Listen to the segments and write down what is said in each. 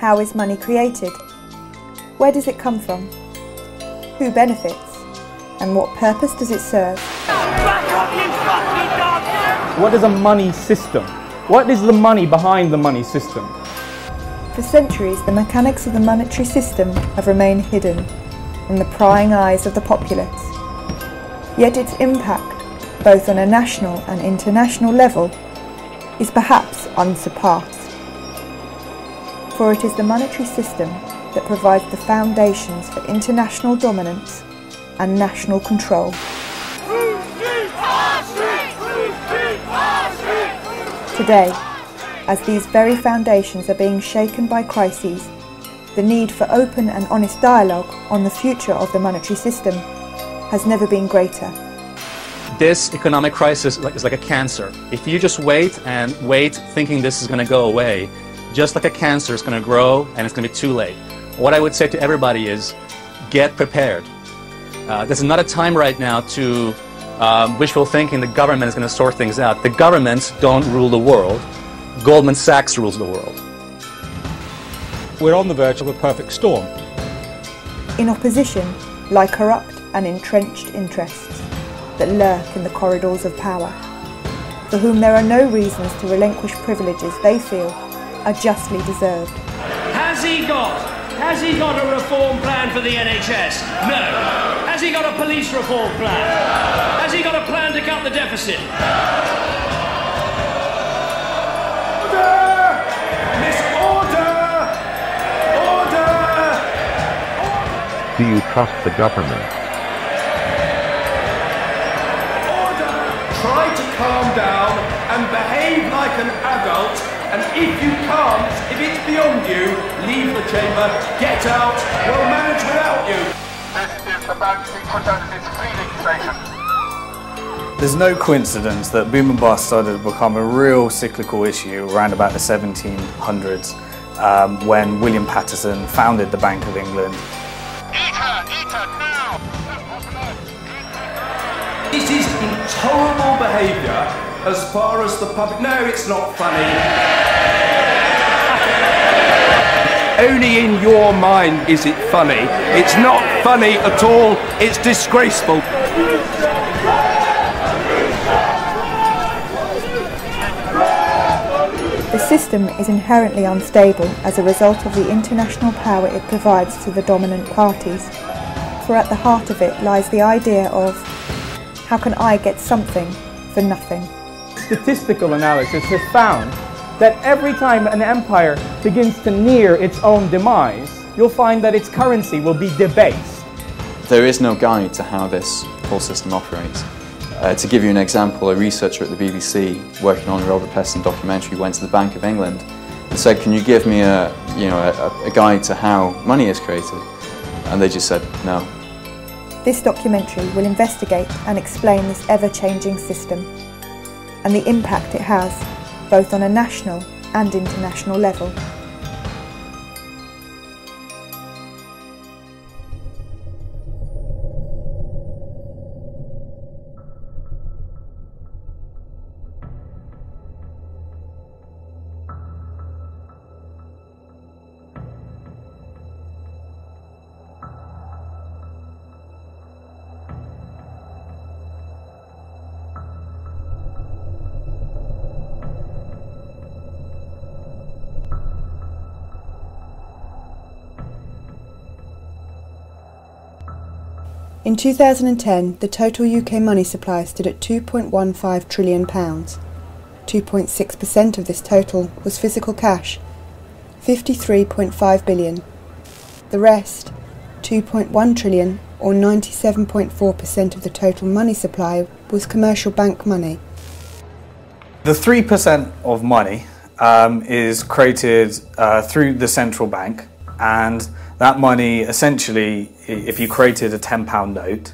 How is money created? Where does it come from? Who benefits? And what purpose does it serve? What is a money system? What is the money behind the money system? For centuries, the mechanics of the monetary system have remained hidden from the prying eyes of the populace. Yet its impact, both on a national and international level, is perhaps unsurpassed. For it is the monetary system that provides the foundations for international dominance and national control. Today, as these very foundations are being shaken by crises, the need for open and honest dialogue on the future of the monetary system has never been greater. This economic crisis is like a cancer. If you just wait and wait thinking this is going to go away, just like a cancer, it's going to grow and it's going to be too late. What I would say to everybody is get prepared. This is not a time right now to wishful thinking the government is going to sort things out. The governments don't rule the world. Goldman Sachs rules the world. We're on the verge of a perfect storm. In opposition lie corrupt and entrenched interests that lurk in the corridors of power, for whom there are no reasons to relinquish privileges they feel are justly deserved. Has he got a reform plan for the NHS? No. Has he got a police reform plan? Has he got a plan to cut the deficit? Order! Miss Order! Order! Do you trust the government? Order! Try to calm down and behave like an adult, and if you can't, if it's beyond you, leave the chamber, get out, we'll manage without you. This is the bank being put out of its feeding station. There's no coincidence that boom and bust started to become a real cyclical issue around about the 1700s when William Paterson founded the Bank of England. Eat her, now! This is intolerable behaviour as far as the public... No, it's not funny. Only in your mind is it funny. It's not funny at all. It's disgraceful. The system is inherently unstable as a result of the international power it provides to the dominant parties. For at the heart of it lies the idea of, how can I get something for nothing? Statistical analysis has found that every time an empire begins to near its own demise, you'll find that its currency will be debased. There is no guide to how this whole system operates. To give you an example, a researcher at the BBC working on a Robert Peston documentary went to the Bank of England and said, can you give me a guide to how money is created? And they just said no. This documentary will investigate and explain this ever-changing system and the impact it has both on a national and international level. In 2010, the total UK money supply stood at £2.15 trillion. 2.6% of this total was physical cash, £53.5 billion. The rest, £2.1 trillion, or 97.4% of the total money supply, was commercial bank money. The 3% of money is created through the central bank, and that money, essentially, if you created a £10 note,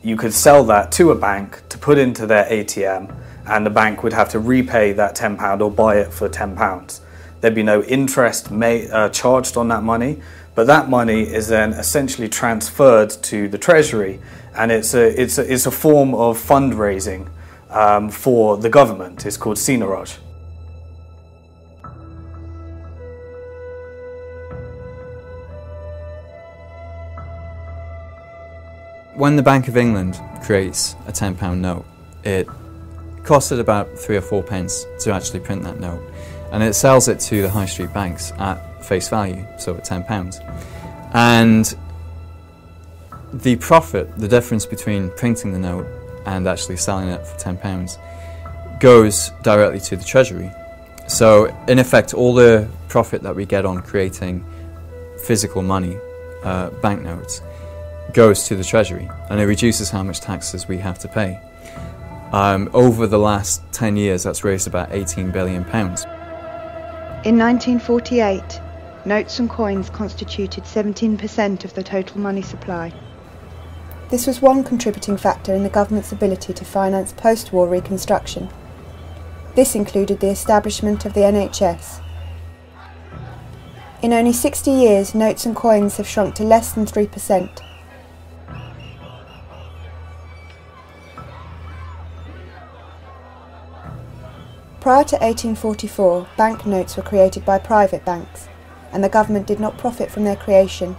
you could sell that to a bank to put into their ATM, and the bank would have to repay that £10 or buy it for £10. There'd be no interest charged on that money, but that money is then essentially transferred to the Treasury, and it's a form of fundraising for the government. It's called seigniorage. When the Bank of England creates a £10 note, it costed about 3 or 4 pence to actually print that note, and it sells it to the high street banks at face value, so at £10. And the profit, the difference between printing the note and actually selling it for £10, goes directly to the Treasury. So in effect, all the profit that we get on creating physical money, banknotes, goes to the Treasury, and it reduces how much taxes we have to pay. Over the last 10 years, that's raised about £18 billion. In 1948, notes and coins constituted 17% of the total money supply. This was one contributing factor in the government's ability to finance post-war reconstruction. This included the establishment of the NHS. In only 60 years, notes and coins have shrunk to less than 3%. Prior to 1844, banknotes were created by private banks, and the government did not profit from their creation.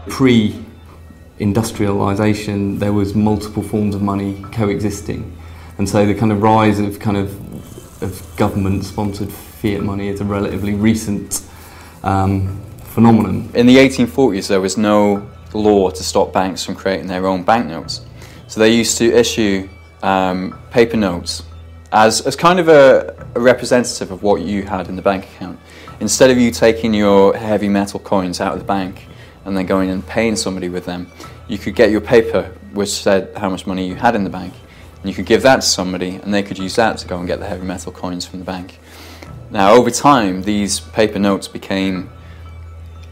Pre-industrialisation, there was multiple forms of money coexisting, and so the kind of rise of government-sponsored fiat money is a relatively recent phenomenon. In the 1840s, there was no law to stop banks from creating their own banknotes, so they used to issue paper notes as kind of a representative of what you had in the bank account. Instead of you taking your heavy metal coins out of the bank and then going and paying somebody with them, you could get your paper which said how much money you had in the bank, and you could give that to somebody and they could use that to go and get the heavy metal coins from the bank. Now over time, these paper notes became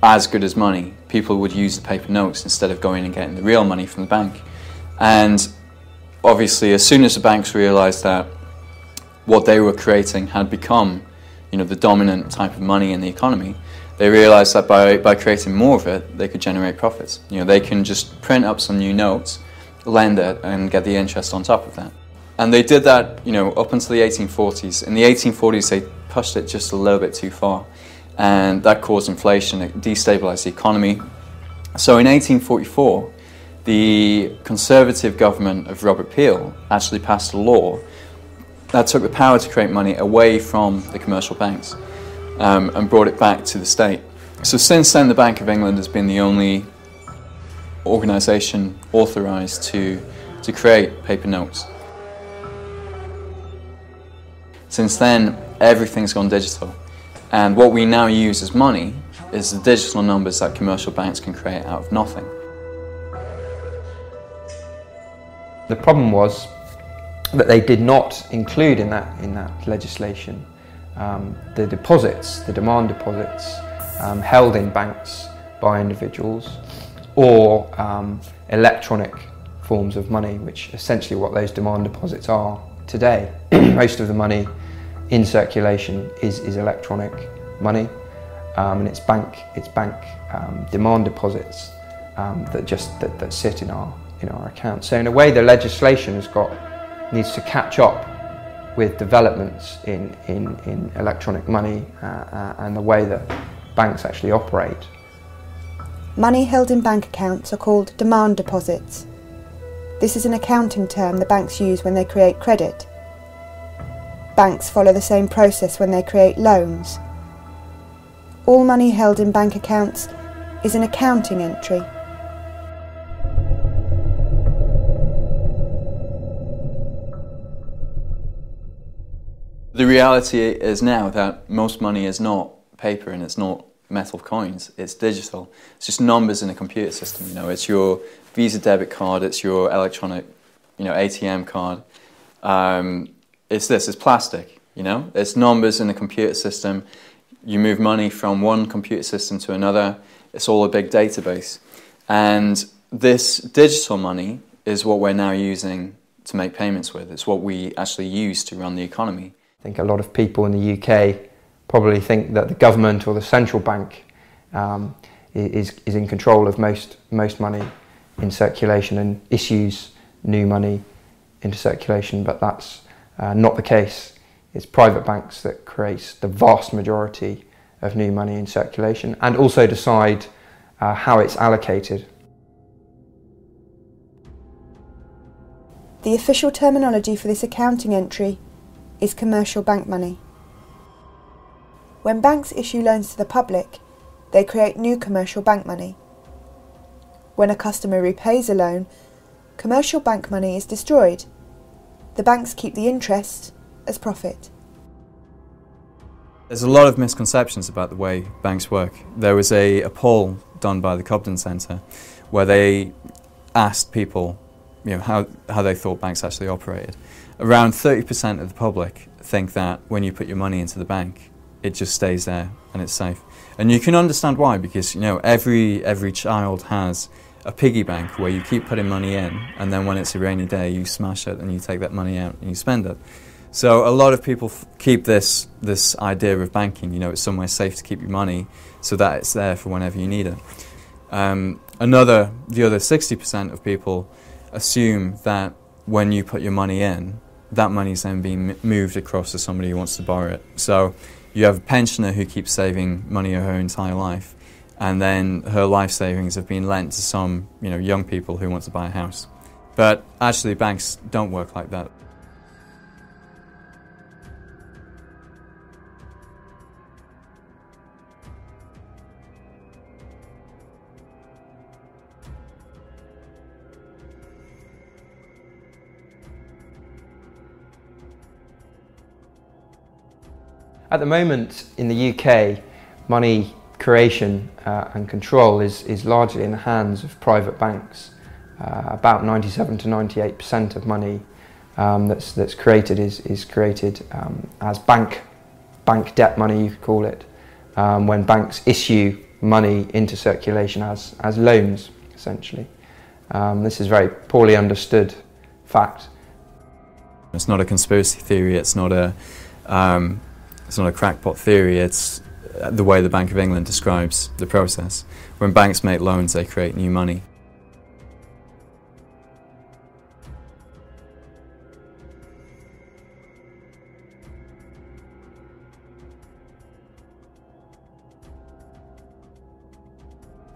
as good as money. People would use the paper notes instead of going and getting the real money from the bank. And obviously, as soon as the banks realised that what they were creating had become, the dominant type of money in the economy, they realised that by creating more of it, they could generate profits. They can just print up some new notes, lend it, and get the interest on top of that. And they did that, up until the 1840s. In the 1840s, they pushed it just a little bit too far, and that caused inflation. It destabilised the economy. So in 1844, the Conservative government of Robert Peel actually passed a law that took the power to create money away from the commercial banks and brought it back to the state. So since then, the Bank of England has been the only organisation authorised to create paper notes. Since then, everything's gone digital, and what we now use as money is the digital numbers that commercial banks can create out of nothing. The problem was that they did not include in that legislation the deposits, the demand deposits held in banks by individuals, or electronic forms of money, which essentially what those demand deposits are today. Most of the money in circulation is electronic money, and it's bank demand deposits that sit in our account. So in a way, the legislation needs to catch up with developments in electronic money and the way that banks actually operate. Money held in bank accounts are called demand deposits. This is an accounting term the banks use when they create credit. Banks follow the same process when they create loans. All money held in bank accounts is an accounting entry. The reality is now that most money is not paper and it's not metal coins, it's digital. It's just numbers in a computer system, it's your Visa debit card, it's your electronic, ATM card. It's plastic, it's numbers in a computer system. You move money from one computer system to another, it's all a big database. And this digital money is what we're now using to make payments with. It's what we actually use to run the economy. I think a lot of people in the UK probably think that the government or the central bank is in control of most money in circulation and issues new money into circulation, but that's not the case. It's private banks that create the vast majority of new money in circulation and also decide how it's allocated. The official terminology for this accounting entry is commercial bank money. When banks issue loans to the public, they create new commercial bank money. When a customer repays a loan, commercial bank money is destroyed. The banks keep the interest as profit. There's a lot of misconceptions about the way banks work. There was a poll done by the Cobden Centre where they asked people how they thought banks actually operated. Around 30% of the public think that when you put your money into the bank, it just stays there and it's safe. And you can understand why, because every child has a piggy bank where you keep putting money in, and then when it's a rainy day you smash it and you take that money out and you spend it. So a lot of people keep this idea of banking, it's somewhere safe to keep your money so that it's there for whenever you need it. The other 60% of people assume that when you put your money in, that money is then being moved across to somebody who wants to borrow it. So you have a pensioner who keeps saving money her entire life, and then her life savings have been lent to some young people who want to buy a house. But actually banks don't work like that. At the moment in the UK, money creation and control is largely in the hands of private banks. About 97 to 98% of money that's created is created as bank debt money, you could call it, when banks issue money into circulation as loans, essentially. This is a very poorly understood fact. It's not a conspiracy theory, it's not a crackpot theory, it's the way the Bank of England describes the process. When banks make loans, they create new money.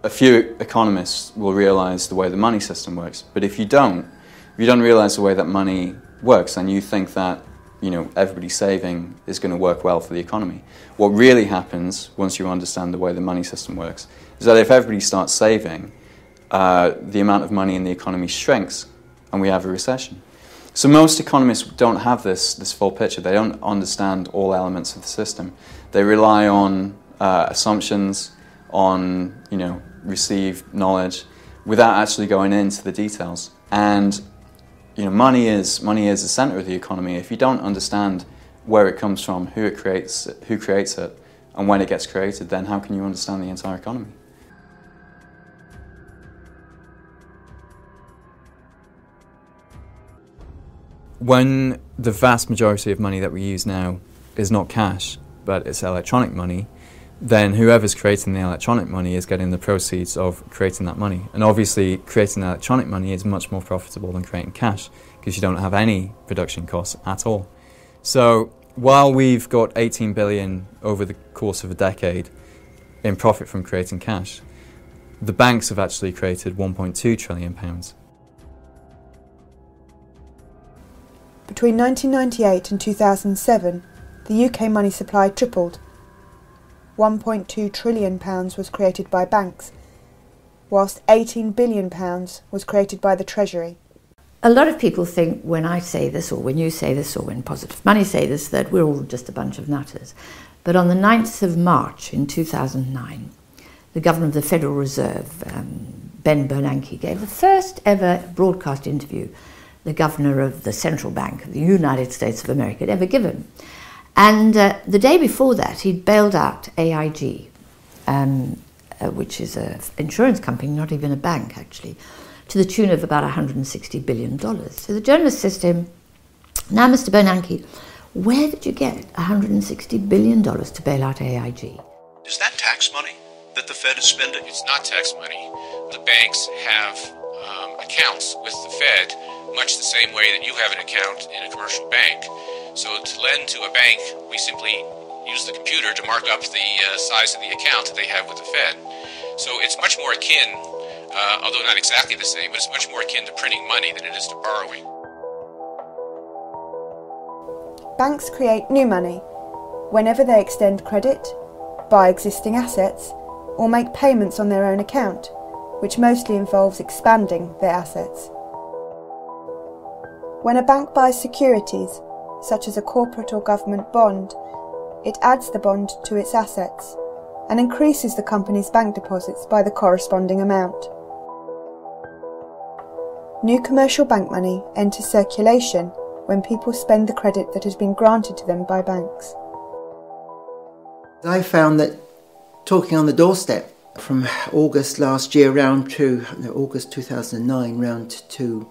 A few economists will realise the way the money system works, but if you don't realise the way that money works, then you think that everybody saving is going to work well for the economy. What really happens once you understand the way the money system works is that if everybody starts saving, the amount of money in the economy shrinks and we have a recession. So most economists don't have this full picture. They don't understand all elements of the system. They rely on assumptions, on received knowledge, without actually going into the details. And money is the centre of the economy. If you don't understand where it comes from, who creates it, and when it gets created, then how can you understand the entire economy? When the vast majority of money that we use now is not cash, but it's electronic money, then whoever's creating the electronic money is getting the proceeds of creating that money. And obviously creating electronic money is much more profitable than creating cash, because you don't have any production costs at all. So while we've got 18 billion over the course of a decade in profit from creating cash, the banks have actually created 1.2 trillion pounds. Between 1998 and 2007, the UK money supply tripled. £1.2 trillion was created by banks, whilst £18 billion was created by the Treasury. A lot of people think when I say this, or when you say this, or when Positive Money say this, that we're all just a bunch of nutters. But on the 9th of March in 2009, the Governor of the Federal Reserve, Ben Bernanke, gave the first ever broadcast interview the Governor of the Central Bank of the United States of America had ever given. And the day before that, he'd bailed out AIG, which is an insurance company, not even a bank actually, to the tune of about $160 billion. So the journalist says to him, "Now, Mr. Bernanke, where did you get $160 billion to bail out AIG?" Is that tax money that the Fed is spending? It's not tax money. The banks have accounts with the Fed, much the same way that you have an account in a commercial bank. So to lend to a bank, we simply use the computer to mark up the size of the account that they have with the Fed. So it's much more akin, although not exactly the same, but it's much more akin to printing money than it is to borrowing. Banks create new money whenever they extend credit, buy existing assets, or make payments on their own account, which mostly involves expanding their assets. When a bank buys securities, such as a corporate or government bond, it adds the bond to its assets and increases the company's bank deposits by the corresponding amount. New commercial bank money enters circulation when people spend the credit that has been granted to them by banks. I found that talking on the doorstep from August last year round to August 2009 round to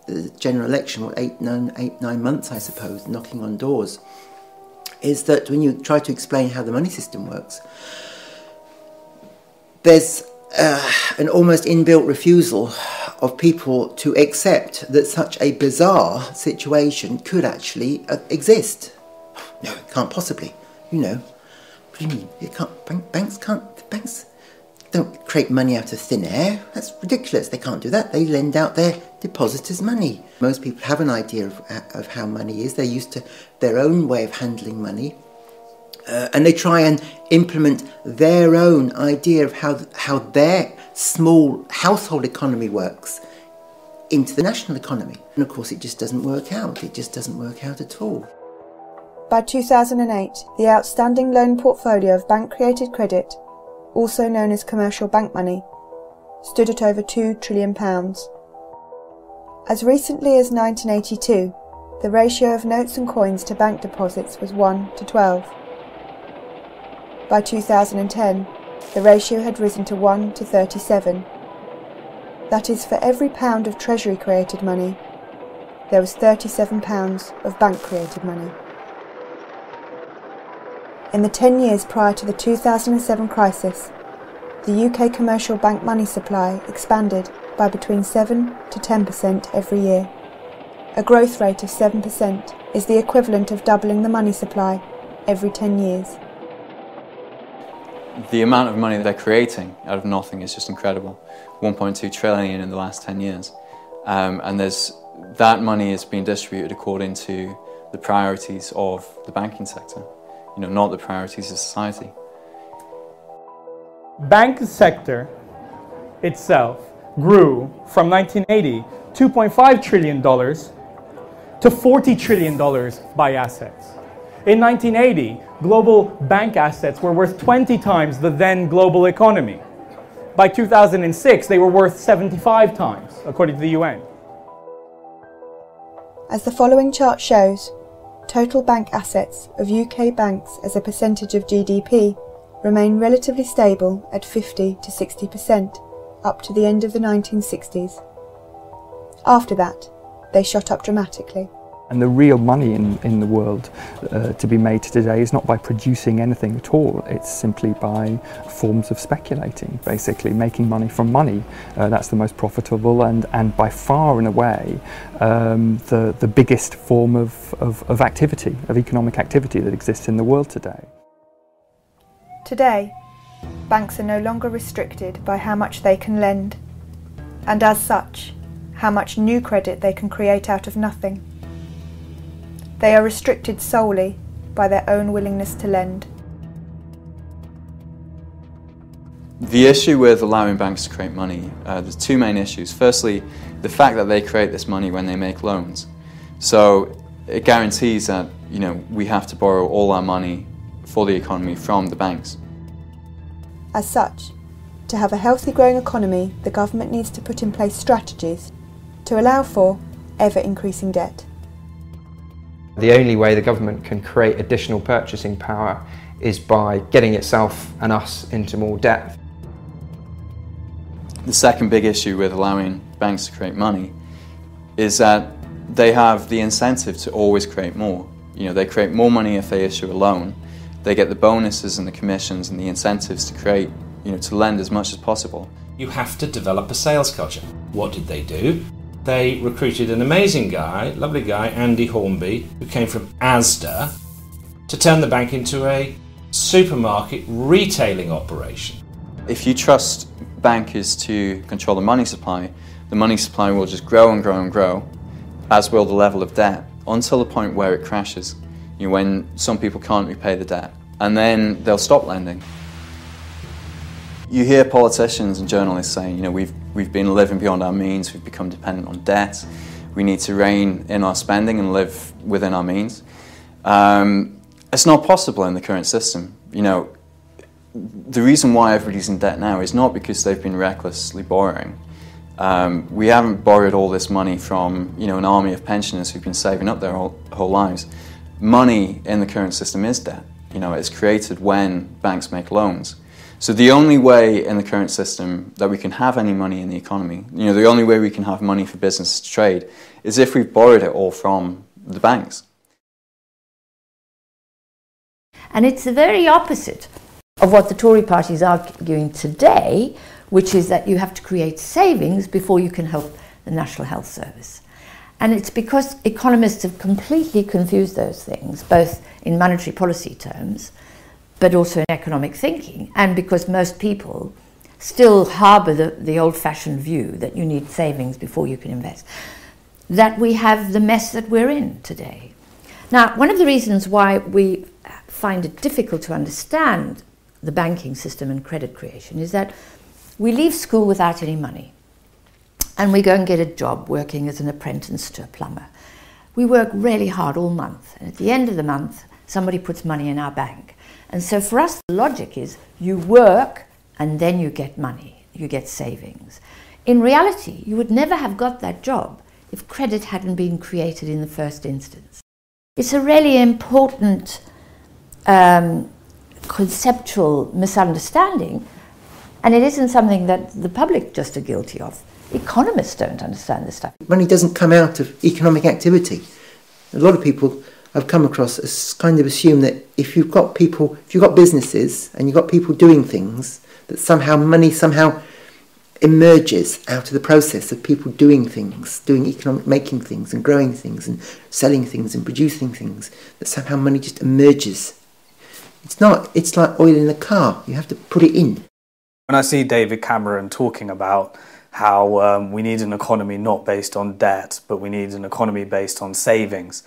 the general election, 8-9 months I suppose, knocking on doors, is that when you try to explain how the money system works, there's an almost inbuilt refusal of people to accept that such a bizarre situation could actually exist. No, it can't possibly. You know, what do you mean? It can't. Banks don't create money out of thin air. That's ridiculous. They can't do that. They lend out their depositors' money. Most people have an idea of how money is. They're used to their own way of handling money. And they try and implement their own idea of how their small household economy works into the national economy. And of course it just doesn't work out. It just doesn't work out at all. By 2008, the outstanding loan portfolio of bank-created credit, also known as commercial bank money, stood at over £2 trillion. As recently as 1982, the ratio of notes and coins to bank deposits was 1 to 12. By 2010, the ratio had risen to 1 to 37. That is, for every pound of Treasury-created money, there was £37 of bank-created money. In the 10 years prior to the 2007 crisis, the UK commercial bank money supply expanded by between 7 to 10% every year. A growth rate of 7% is the equivalent of doubling the money supply every 10 years. The amount of money they're creating out of nothing is just incredible. 1.2 trillion in the last 10 years. And that money is being distributed according to the priorities of the banking sector, not the priorities of society. Bank sector itself grew from 1980, $2.5 trillion to $40 trillion by assets. In 1980, global bank assets were worth 20 times the then global economy. By 2006, they were worth 75 times, according to the UN. As the following chart shows, total bank assets of UK banks as a percentage of GDP remain relatively stable at 50 to 60% up to the end of the 1960s. After that, they shot up dramatically. And the real money in the world to be made today is not by producing anything at all, it's simply by forms of speculating, basically making money from money. That's the most profitable and by far and away the biggest form of activity, of economic activity that exists in the world today. Today, banks are no longer restricted by how much they can lend, and as such, how much new credit they can create out of nothing. They are restricted solely by their own willingness to lend. The issue with allowing banks to create money, there's two main issues. Firstly, the fact that they create this money when they make loans. So it guarantees that we have to borrow all our money for the economy from the banks. As such, to have a healthy growing economy, the government needs to put in place strategies to allow for ever-increasing debt. The only way the government can create additional purchasing power is by getting itself and us into more debt. The second big issue with allowing banks to create money is that they have the incentive to always create more. They create more money if they issue a loan. They get the bonuses and the commissions and the incentives to create, to lend as much as possible. You have to develop a sales culture. What did they do? They recruited an amazing guy, lovely guy, Andy Hornby, who came from Asda, to turn the bank into a supermarket retailing operation. If you trust bankers to control the money supply will just grow and grow and grow, as will the level of debt. until the point where it crashes, when some people can't repay the debt, and then they'll stop lending. You hear politicians and journalists saying, we've been living beyond our means, we've become dependent on debt, we need to rein in our spending and live within our means. It's not possible in the current system. The reason why everybody's in debt now is not because they've been recklessly borrowing. We haven't borrowed all this money from an army of pensioners who've been saving up their whole lives. Money in the current system is debt. It's created when banks make loans. So the only way in the current system that we can have any money in the economy, the only way we can have money for business to trade, is if we've borrowed it all from the banks. And it's the very opposite of what the Tory party is arguing today, which is that you have to create savings before you can help the National Health Service. And it's because economists have completely confused those things, both in monetary policy terms, but also in economic thinking, and because most people still harbour the old-fashioned view that you need savings before you can invest, that we have the mess that we're in today. Now, one of the reasons why we find it difficult to understand the banking system and credit creation is that we leave school without any money, and we go and get a job working as an apprentice to a plumber. We work really hard all month, and at the end of the month, somebody puts money in our bank. And so for us, the logic is you work and then you get money, you get savings. In reality, you would never have got that job if credit hadn't been created in the first instance. It's a really important conceptual misunderstanding, and it isn't something that the public just are guilty of. Economists don't understand this stuff. Money doesn't come out of economic activity. A lot of people I've come across as kind of assume that if you've got businesses and you've got people doing things, that somehow money somehow emerges out of the process of people doing things, making things and growing things and selling things and producing things, that somehow money just emerges. It's not, it's like oil in a car, you have to put it in. When I see David Cameron talking about how we need an economy not based on debt, but we need an economy based on savings,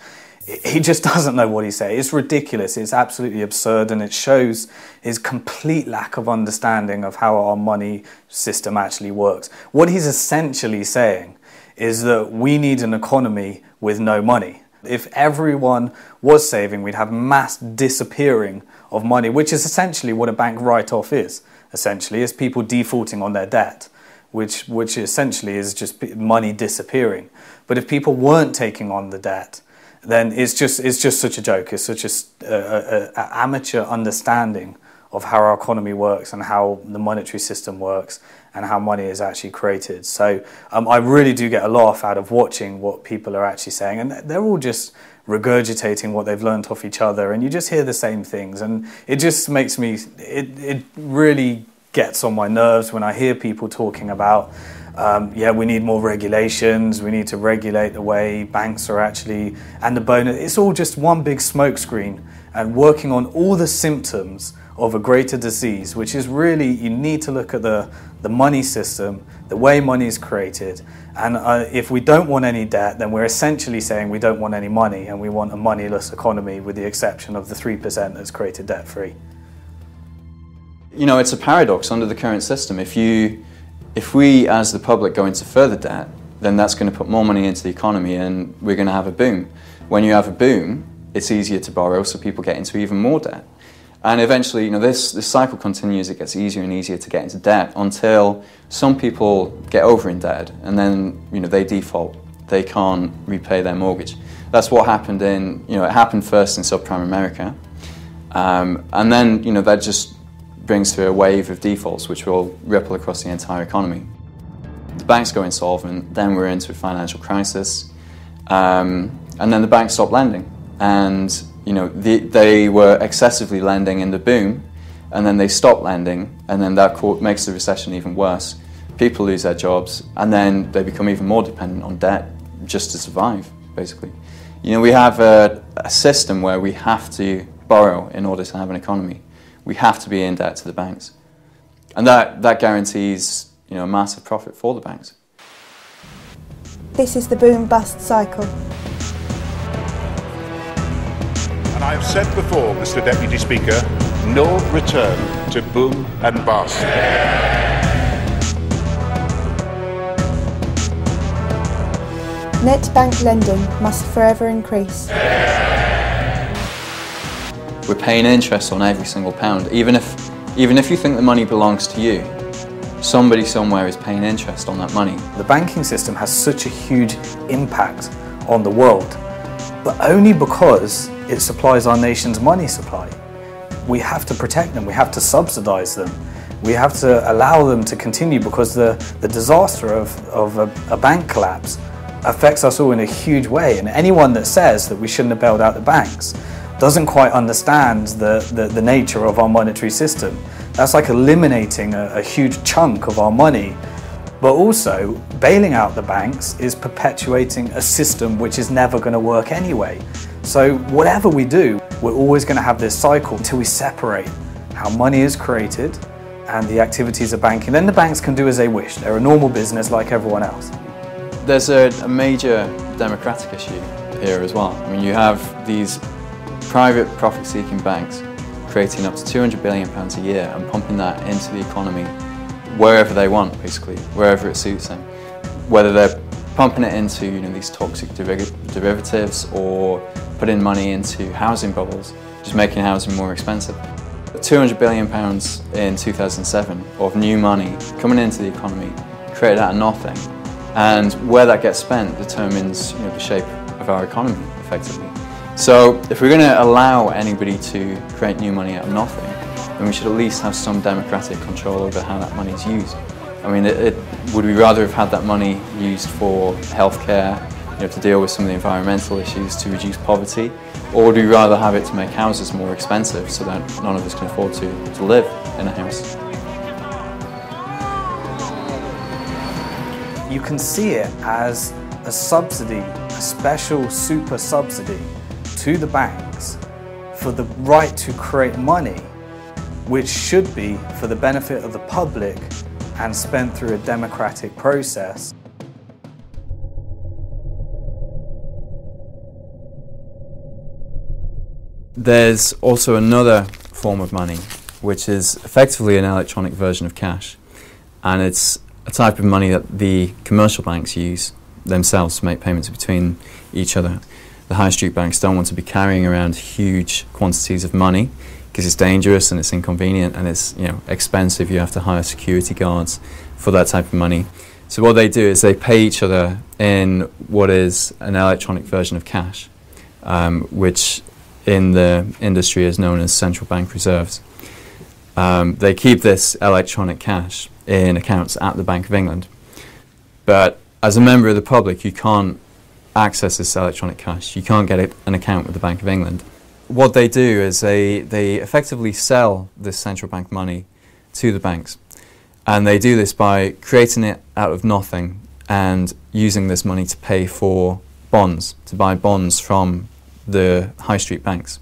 he just doesn't know what he's saying. It's ridiculous, it's absolutely absurd, and it shows his complete lack of understanding of how our money system actually works. What he's essentially saying is that we need an economy with no money. If everyone was saving, we'd have mass disappearing of money, which is essentially what a bank write-off is. Essentially, is people defaulting on their debt, which essentially is just money disappearing. But if people weren't taking on the debt, then it's just such a joke. It's such an amateur understanding of how our economy works and how the monetary system works and how money is actually created. So I really do get a laugh out of watching what people are actually saying, and they're all just regurgitating what they've learnt off each other, and you just hear the same things, and it just makes me, it really gets on my nerves when I hear people talking about yeah, we need more regulations, we need to regulate the way banks are actually, and the bonus. It's all just one big smokescreen and working on all the symptoms of a greater disease, which is really, you need to look at the money system, the way money is created, and if we don't want any debt, then we're essentially saying we don't want any money and we want a moneyless economy with the exception of the 3% that's created debt-free. It's a paradox under the current system. If we, as the public, go into further debt, then that's going to put more money into the economy and we're going to have a boom. When you have a boom, it's easier to borrow, so people get into even more debt. And eventually, this cycle continues, it gets easier and easier to get into debt until some people get over in debt and then, they default. They can't repay their mortgage. That's what happened it happened first in subprime America. And then, that just brings to a wave of defaults which will ripple across the entire economy. The banks go insolvent, then we're into a financial crisis, and then the banks stop lending. And they were excessively lending in the boom, and then they stop lending, and then that makes the recession even worse. People lose their jobs, and then they become even more dependent on debt just to survive, basically. We have a system where we have to borrow in order to have an economy. We have to be in debt to the banks. And that guarantees, a massive profit for the banks. This is the boom-bust cycle. And I have said before, Mr. Deputy Speaker, no return to boom and bust. Net bank lending must forever increase. We're paying interest on every single pound. Even if you think the money belongs to you, somebody somewhere is paying interest on that money. The banking system has such a huge impact on the world, but only because it supplies our nation's money supply. We have to protect them, we have to subsidize them, we have to allow them to continue, because the disaster of a bank collapse affects us all in a huge way, and anyone that says that we shouldn't have bailed out the banks doesn't quite understand the nature of our monetary system. That's like eliminating a huge chunk of our money, but also bailing out the banks is perpetuating a system which is never going to work anyway. So whatever we do, we're always going to have this cycle until we separate how money is created and the activities of banking. Then the banks can do as they wish. They're a normal business like everyone else. There's a major democratic issue here as well. I mean, you have these private profit-seeking banks creating up to £200 billion a year and pumping that into the economy wherever they want, basically, wherever it suits them. Whether they're pumping it into these toxic derivatives or putting money into housing bubbles, just making housing more expensive. £200 billion in 2007 of new money coming into the economy, created out of nothing, and where that gets spent determines the shape of our economy, effectively. So if we're going to allow anybody to create new money out of nothing, then we should at least have some democratic control over how that money is used. I mean, would we rather have had that money used for healthcare, to deal with some of the environmental issues, to reduce poverty, or would we rather have it to make houses more expensive so that none of us can afford to live in a house? You can see it as a subsidy, a special super subsidy to the banks for the right to create money, which should be for the benefit of the public and spent through a democratic process. There's also another form of money, which is effectively an electronic version of cash, and it's a type of money that the commercial banks use themselves to make payments between each other. The high street banks don't want to be carrying around huge quantities of money because it's dangerous and it's inconvenient and it's expensive. You have to hire security guards for that type of money. So what they do is they pay each other in what is an electronic version of cash, which in the industry is known as central bank reserves. They keep this electronic cash in accounts at the Bank of England. But as a member of the public, you can't access this electronic cash. You can't get an account with the Bank of England. What they do is they effectively sell this central bank money to the banks. And they do this by creating it out of nothing and using this money to pay for bonds, to buy bonds from the high street banks.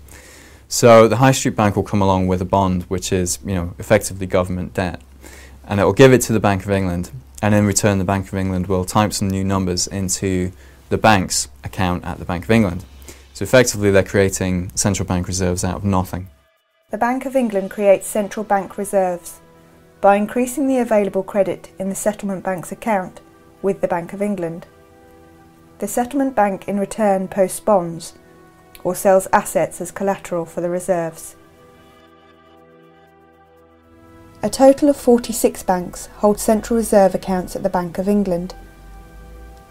So the high street bank will come along with a bond which is effectively government debt, and it will give it to the Bank of England, and in return the Bank of England will type some new numbers into the bank's account at the Bank of England. So effectively they're creating central bank reserves out of nothing. The Bank of England creates central bank reserves by increasing the available credit in the settlement bank's account with the Bank of England. The settlement bank in return posts bonds or sells assets as collateral for the reserves. A total of 46 banks hold central reserve accounts at the Bank of England.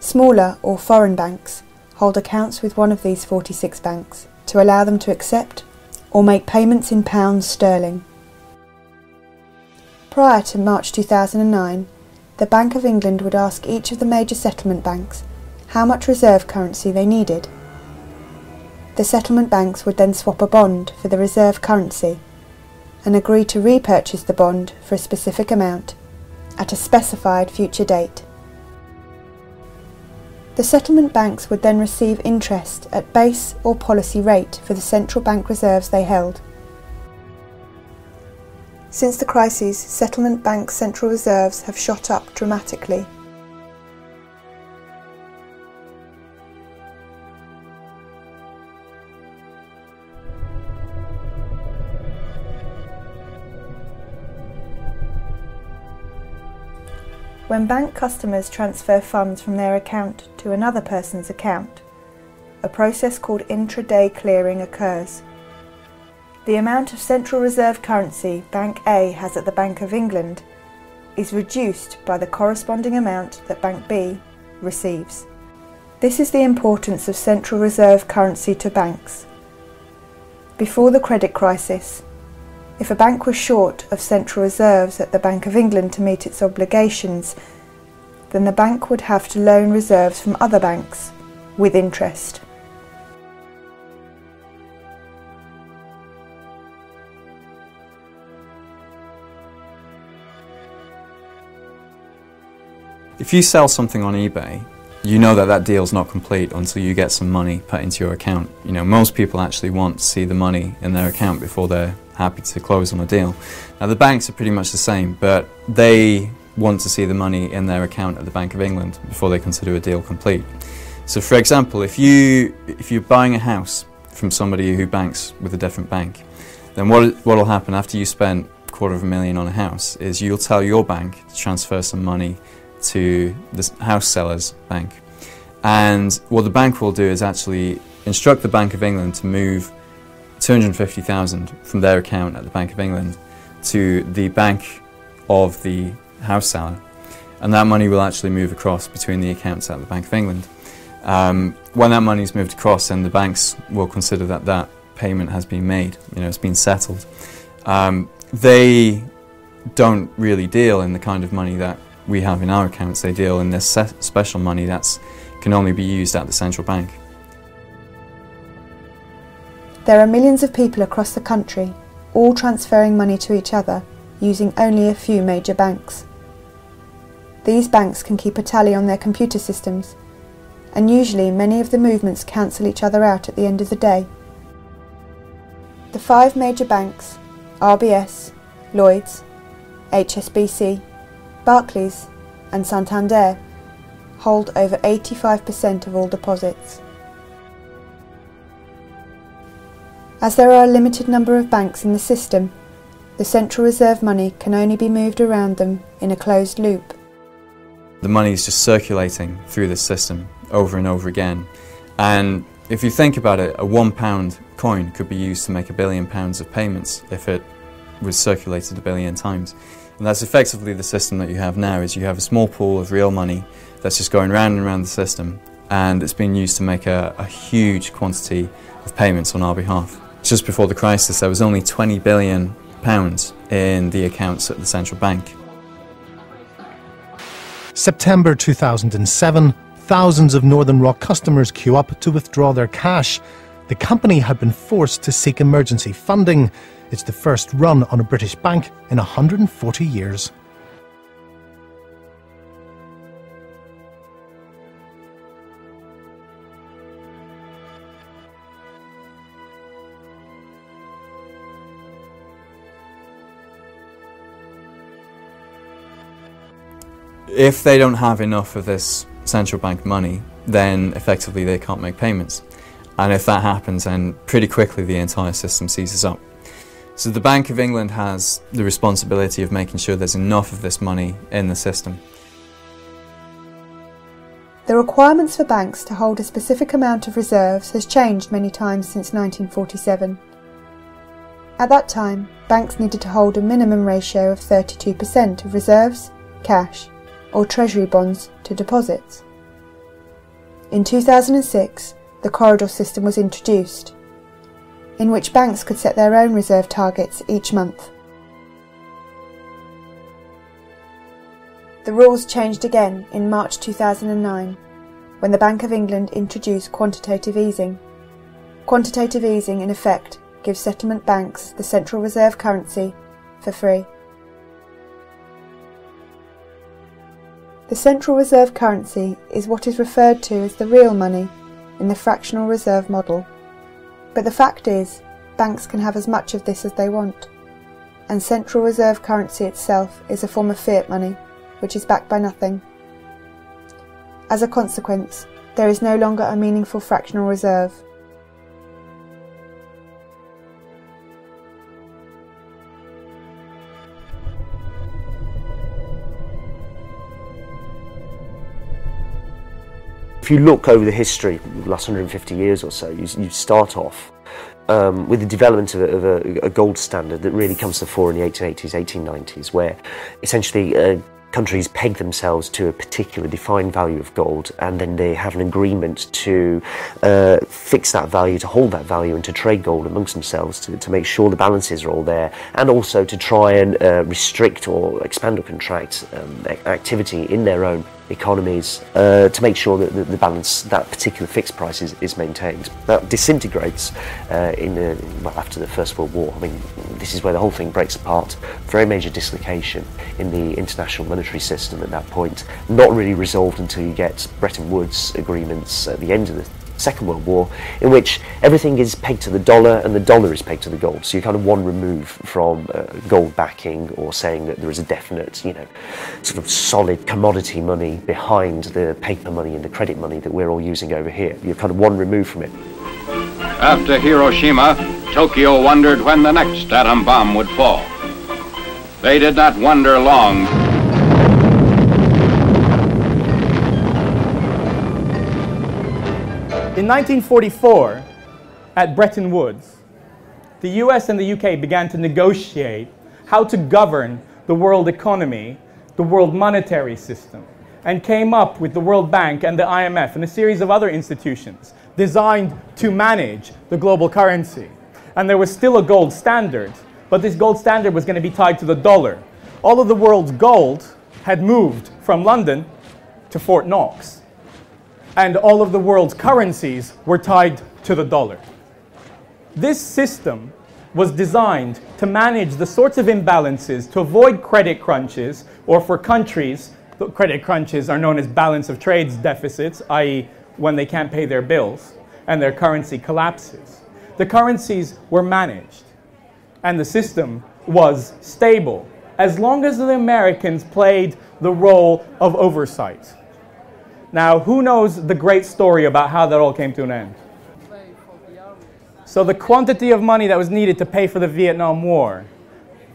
Smaller or foreign banks hold accounts with one of these 46 banks to allow them to accept or make payments in pounds sterling. Prior to March 2009, the Bank of England would ask each of the major settlement banks how much reserve currency they needed. The settlement banks would then swap a bond for the reserve currency and agree to repurchase the bond for a specific amount at a specified future date. The settlement banks would then receive interest at base or policy rate for the central bank reserves they held. Since the crisis, settlement bank central reserves have shot up dramatically. When bank customers transfer funds from their account to another person's account, a process called intraday clearing occurs. The amount of central reserve currency Bank A has at the Bank of England is reduced by the corresponding amount that Bank B receives. This is the importance of central reserve currency to banks. Before the credit crisis, if a bank was short of central reserves at the Bank of England to meet its obligations, then the bank would have to loan reserves from other banks with interest. If you sell something on eBay, you know that that deal's not complete until you get some money put into your account. You know, most people actually want to see the money in their account before they're happy to close on a deal. Now the banks are pretty much the same, but they want to see the money in their account at the Bank of England before they consider a deal complete. So for example, if you're buying a house from somebody who banks with a different bank, then what will happen after you spend $250,000 on a house is you'll tell your bank to transfer some money to the house seller's bank, and what the bank will do is actually instruct the Bank of England to move $250,000 from their account at the Bank of England to the bank of the house seller, and that money will actually move across between the accounts at the Bank of England. When that money is moved across, then the banks will consider that that payment has been made, you know, it's been settled. They don't really deal in the kind of money that we have in our accounts. They deal in this special money that can only be used at the central bank. There are millions of people across the country, all transferring money to each other using only a few major banks. These banks can keep a tally on their computer systems, and usually many of the movements cancel each other out at the end of the day. The 5 major banks, RBS, Lloyds, HSBC, Barclays and Santander, hold over 85% of all deposits. As there are a limited number of banks in the system, the central reserve money can only be moved around them in a closed loop. The money is just circulating through the system over and over again, and if you think about it, a £1 coin could be used to make £1 billion of payments if it was circulated 1 billion times. And that's effectively the system that you have now, is you have a small pool of real money that's just going round and round the system, and it's being used to make a huge quantity of payments on our behalf. Just before the crisis, there was only £20 billion in the accounts at the central bank. September 2007, thousands of Northern Rock customers queue up to withdraw their cash. The company had been forced to seek emergency funding. It's the first run on a British bank in 140 years. If they don't have enough of this central bank money, then effectively they can't make payments. And if that happens, then pretty quickly the entire system seizes up. So the Bank of England has the responsibility of making sure there's enough of this money in the system. The requirements for banks to hold a specific amount of reserves has changed many times since 1947. At that time, banks needed to hold a minimum ratio of 32% of reserves, cash, or treasury bonds to deposits. In 2006, the corridor system was introduced, in which banks could set their own reserve targets each month. The rules changed again in March 2009, when the Bank of England introduced quantitative easing. Quantitative easing, in effect, gives settlement banks the central reserve currency for free. The central reserve currency is what is referred to as the real money in the fractional reserve model. But the fact is, banks can have as much of this as they want, and central reserve currency itself is a form of fiat money, which is backed by nothing. As a consequence, there is no longer a meaningful fractional reserve. If you look over the history, the last 150 years or so, you start off with the development of a gold standard that really comes to the fore in the 1880s, 1890s, where essentially countries peg themselves to a particular defined value of gold, and then they have an agreement to fix that value, to hold that value, and to trade gold amongst themselves to make sure the balances are all there, and also to try and restrict or expand or contract activity in their own economies to make sure that the balance, that particular fixed price is maintained. That disintegrates after the First World War. I mean, this is where the whole thing breaks apart. Very major dislocation in the international monetary system at that point, not really resolved until you get Bretton Woods agreements at the end of the Second World War, in which everything is pegged to the dollar and the dollar is pegged to the gold. So you're kind of one remove from gold backing or saying that there is a definite, sort of solid commodity money behind the paper money and the credit money that we're all using over here. You're kind of one remove from it. After Hiroshima, Tokyo wondered when the next atom bomb would fall. They did not wonder long. In 1944, at Bretton Woods, the US and the UK began to negotiate how to govern the world economy, the world monetary system, and came up with the World Bank and the IMF and a series of other institutions designed to manage the global currency. And there was still a gold standard, but this gold standard was going to be tied to the dollar. All of the world's gold had moved from London to Fort Knox, and all of the world's currencies were tied to the dollar. This system was designed to manage the sorts of imbalances, to avoid credit crunches, or for countries, the credit crunches are known as balance of trades deficits, i.e. when they can't pay their bills and their currency collapses. The currencies were managed and the system was stable as long as the Americans played the role of oversight. Now, who knows the great story about how that all came to an end? So the quantity of money that was needed to pay for the Vietnam War,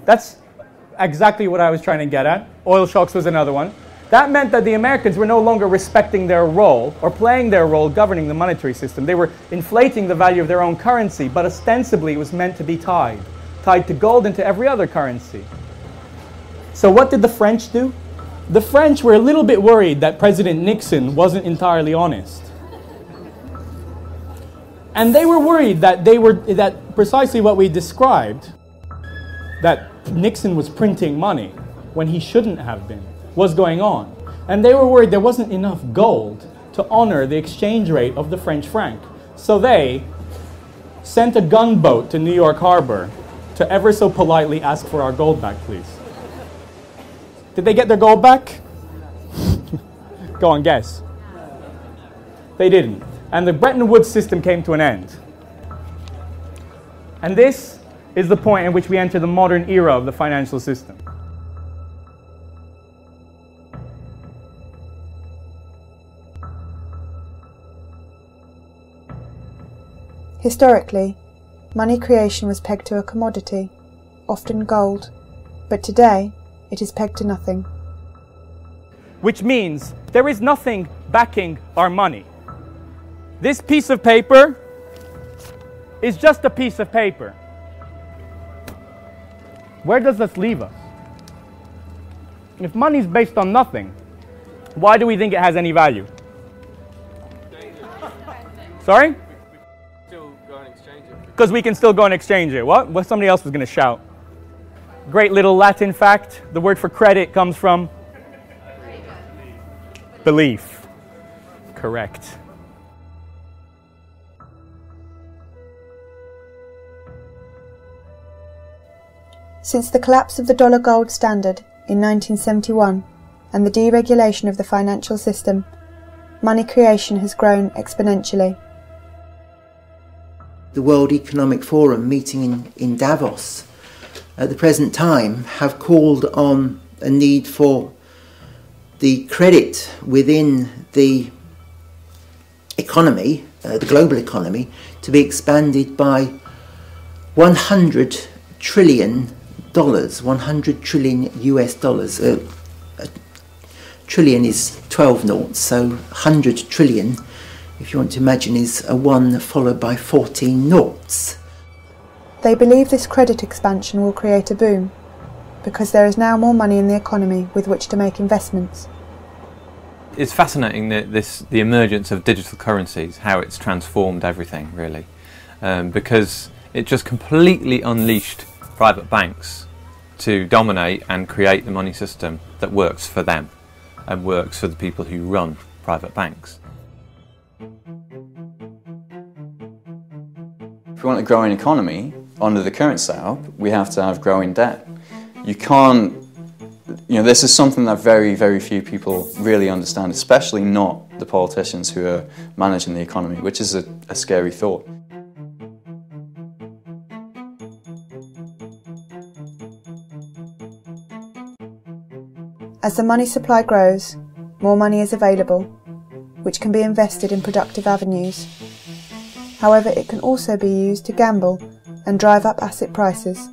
that's exactly what I was trying to get at. Oil shocks was another one. That meant that the Americans were no longer respecting their role or playing their role governing the monetary system. They were inflating the value of their own currency, but ostensibly it was meant to be tied to gold and to every other currency. So what did the French do? The French were a little bit worried that President Nixon wasn't entirely honest. And they were worried that that precisely what we described, that Nixon was printing money when he shouldn't have been, was going on. And they were worried there wasn't enough gold to honor the exchange rate of the French franc. So they sent a gunboat to New York Harbor to ever so politely ask for our gold back, please. Did they get their gold back? Go on, guess. They didn't. And the Bretton Woods system came to an end. And this is the point in which we enter the modern era of the financial system. Historically, money creation was pegged to a commodity, often gold, but today it is pegged to nothing. Which means there is nothing backing our money. This piece of paper is just a piece of paper. Where does this leave us? If money is based on nothing, why do we think it has any value? Sorry? Because we can still go and exchange it. What? Well, somebody else was going to shout. Great little Latin fact. The word for credit comes from belief. Correct. Since the collapse of the dollar gold standard in 1971 and the deregulation of the financial system, money creation has grown exponentially. The World Economic Forum meeting in Davos at the present time have called on a need for the credit within the economy, the global economy, to be expanded by $100 trillion, 100 trillion US dollars, a trillion is 12 noughts, so 100 trillion, if you want to imagine, is a 1 followed by 14 noughts. They believe this credit expansion will create a boom, because there is now more money in the economy with which to make investments. It's fascinating the emergence of digital currencies, how it's transformed everything really, because it just completely unleashed private banks to dominate and create the money system that works for them and works for the people who run private banks. If we want a growing economy, under the current setup, we have to have growing debt. You can't, this is something that very, very few people really understand, especially not the politicians who are managing the economy, which is a scary thought. As the money supply grows, more money is available, which can be invested in productive avenues. However, it can also be used to gamble and drive up asset prices.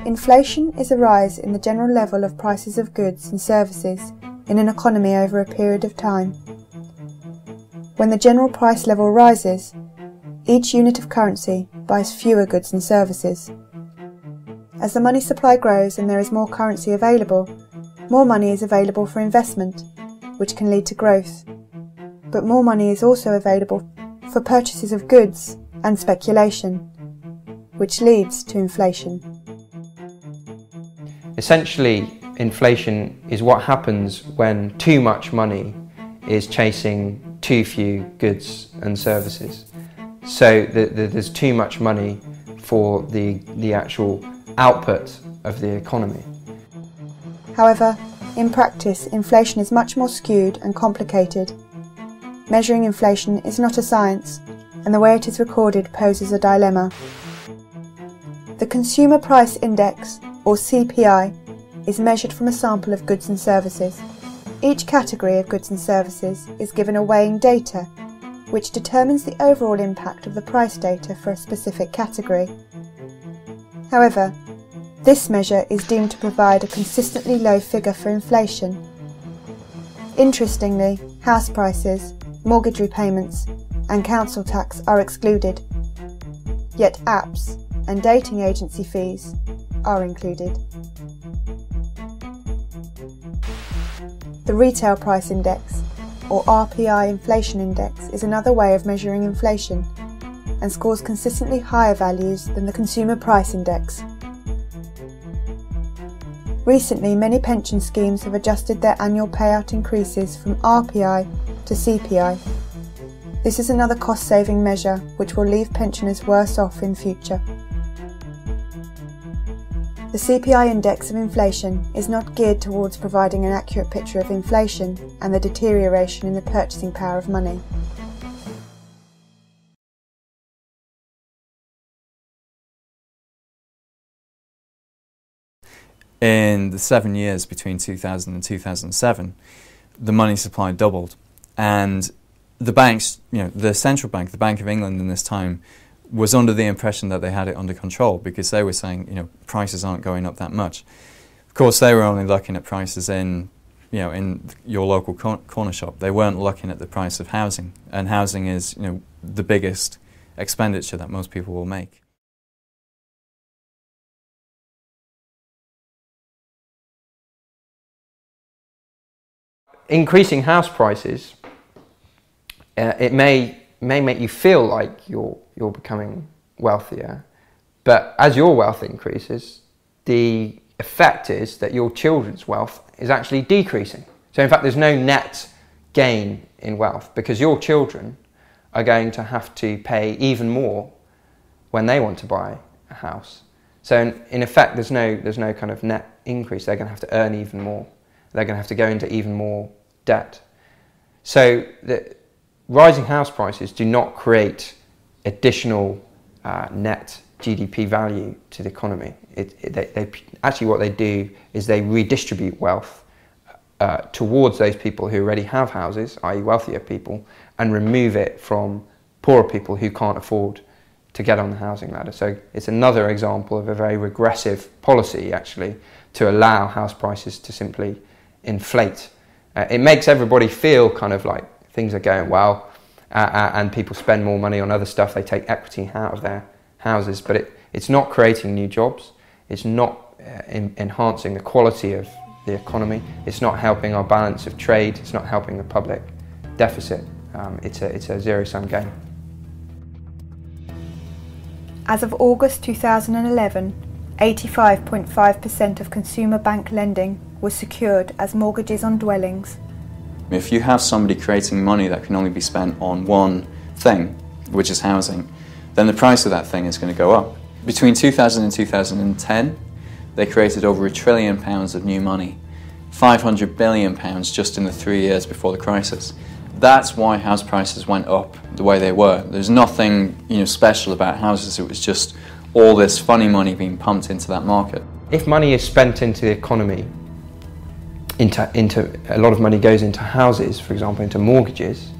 Inflation is a rise in the general level of prices of goods and services in an economy over a period of time. When the general price level rises, each unit of currency buys fewer goods and services. As the money supply grows and there is more currency available, more money is available for investment, which can lead to growth. But more money is also available for purchases of goods and speculation, which leads to inflation. Essentially, inflation is what happens when too much money is chasing too few goods and services. So there's too much money for the actual output of the economy. However, in practice, inflation is much more skewed and complicated. Measuring inflation is not a science, and the way it is recorded poses a dilemma. The Consumer Price Index, or CPI, is measured from a sample of goods and services. Each category of goods and services is given a weighing data, which determines the overall impact of the price data for a specific category. However, this measure is deemed to provide a consistently low figure for inflation. Interestingly, house prices, mortgage repayments, and council tax are excluded. Yet apps and dating agency fees are included. The Retail Price Index, or RPI Inflation Index, is another way of measuring inflation and scores consistently higher values than the Consumer Price Index. Recently, many pension schemes have adjusted their annual payout increases from RPI to CPI. This is another cost-saving measure which will leave pensioners worse off in future. The CPI index of inflation is not geared towards providing an accurate picture of inflation and the deterioration in the purchasing power of money. In the 7 years between 2000 and 2007, the money supply doubled, and the banks, the central bank, the Bank of England in this time, was under the impression that they had it under control because they were saying, prices aren't going up that much. Of course, they were only looking at prices in your local corner shop. They weren't looking at the price of housing, and housing is, the biggest expenditure that most people will make. Increasing house prices, it may make you feel like you're becoming wealthier, but as your wealth increases, the effect is that your children's wealth is actually decreasing. So in fact, there's no net gain in wealth because your children are going to have to pay even more when they want to buy a house. So in effect, there's no kind of net increase. They're going to have to earn even more. They're going to have to go into even more debt. So the rising house prices do not create additional net GDP value to the economy. Actually what they do is they redistribute wealth towards those people who already have houses, i.e. wealthier people, and remove it from poorer people who can't afford to get on the housing ladder. So it's another example of a very regressive policy, actually, to allow house prices to simply inflate. It makes everybody feel kind of like things are going well, and people spend more money on other stuff. They take equity out of their houses, but it's not creating new jobs. It's not enhancing the quality of the economy. It's not helping our balance of trade. It's not helping the public deficit. It's a zero-sum game. As of August 2011, 85.5% of consumer bank lending was secured as mortgages on dwellings. If you have somebody creating money that can only be spent on one thing, which is housing, then the price of that thing is going to go up. Between 2000 and 2010, they created over £1 trillion of new money, £500 billion just in the 3 years before the crisis. That's why house prices went up the way they were. There's nothing, special about houses. It was just all this funny money being pumped into that market. If money is spent into the economy, into a lot of money goes into houses, for example, into mortgages,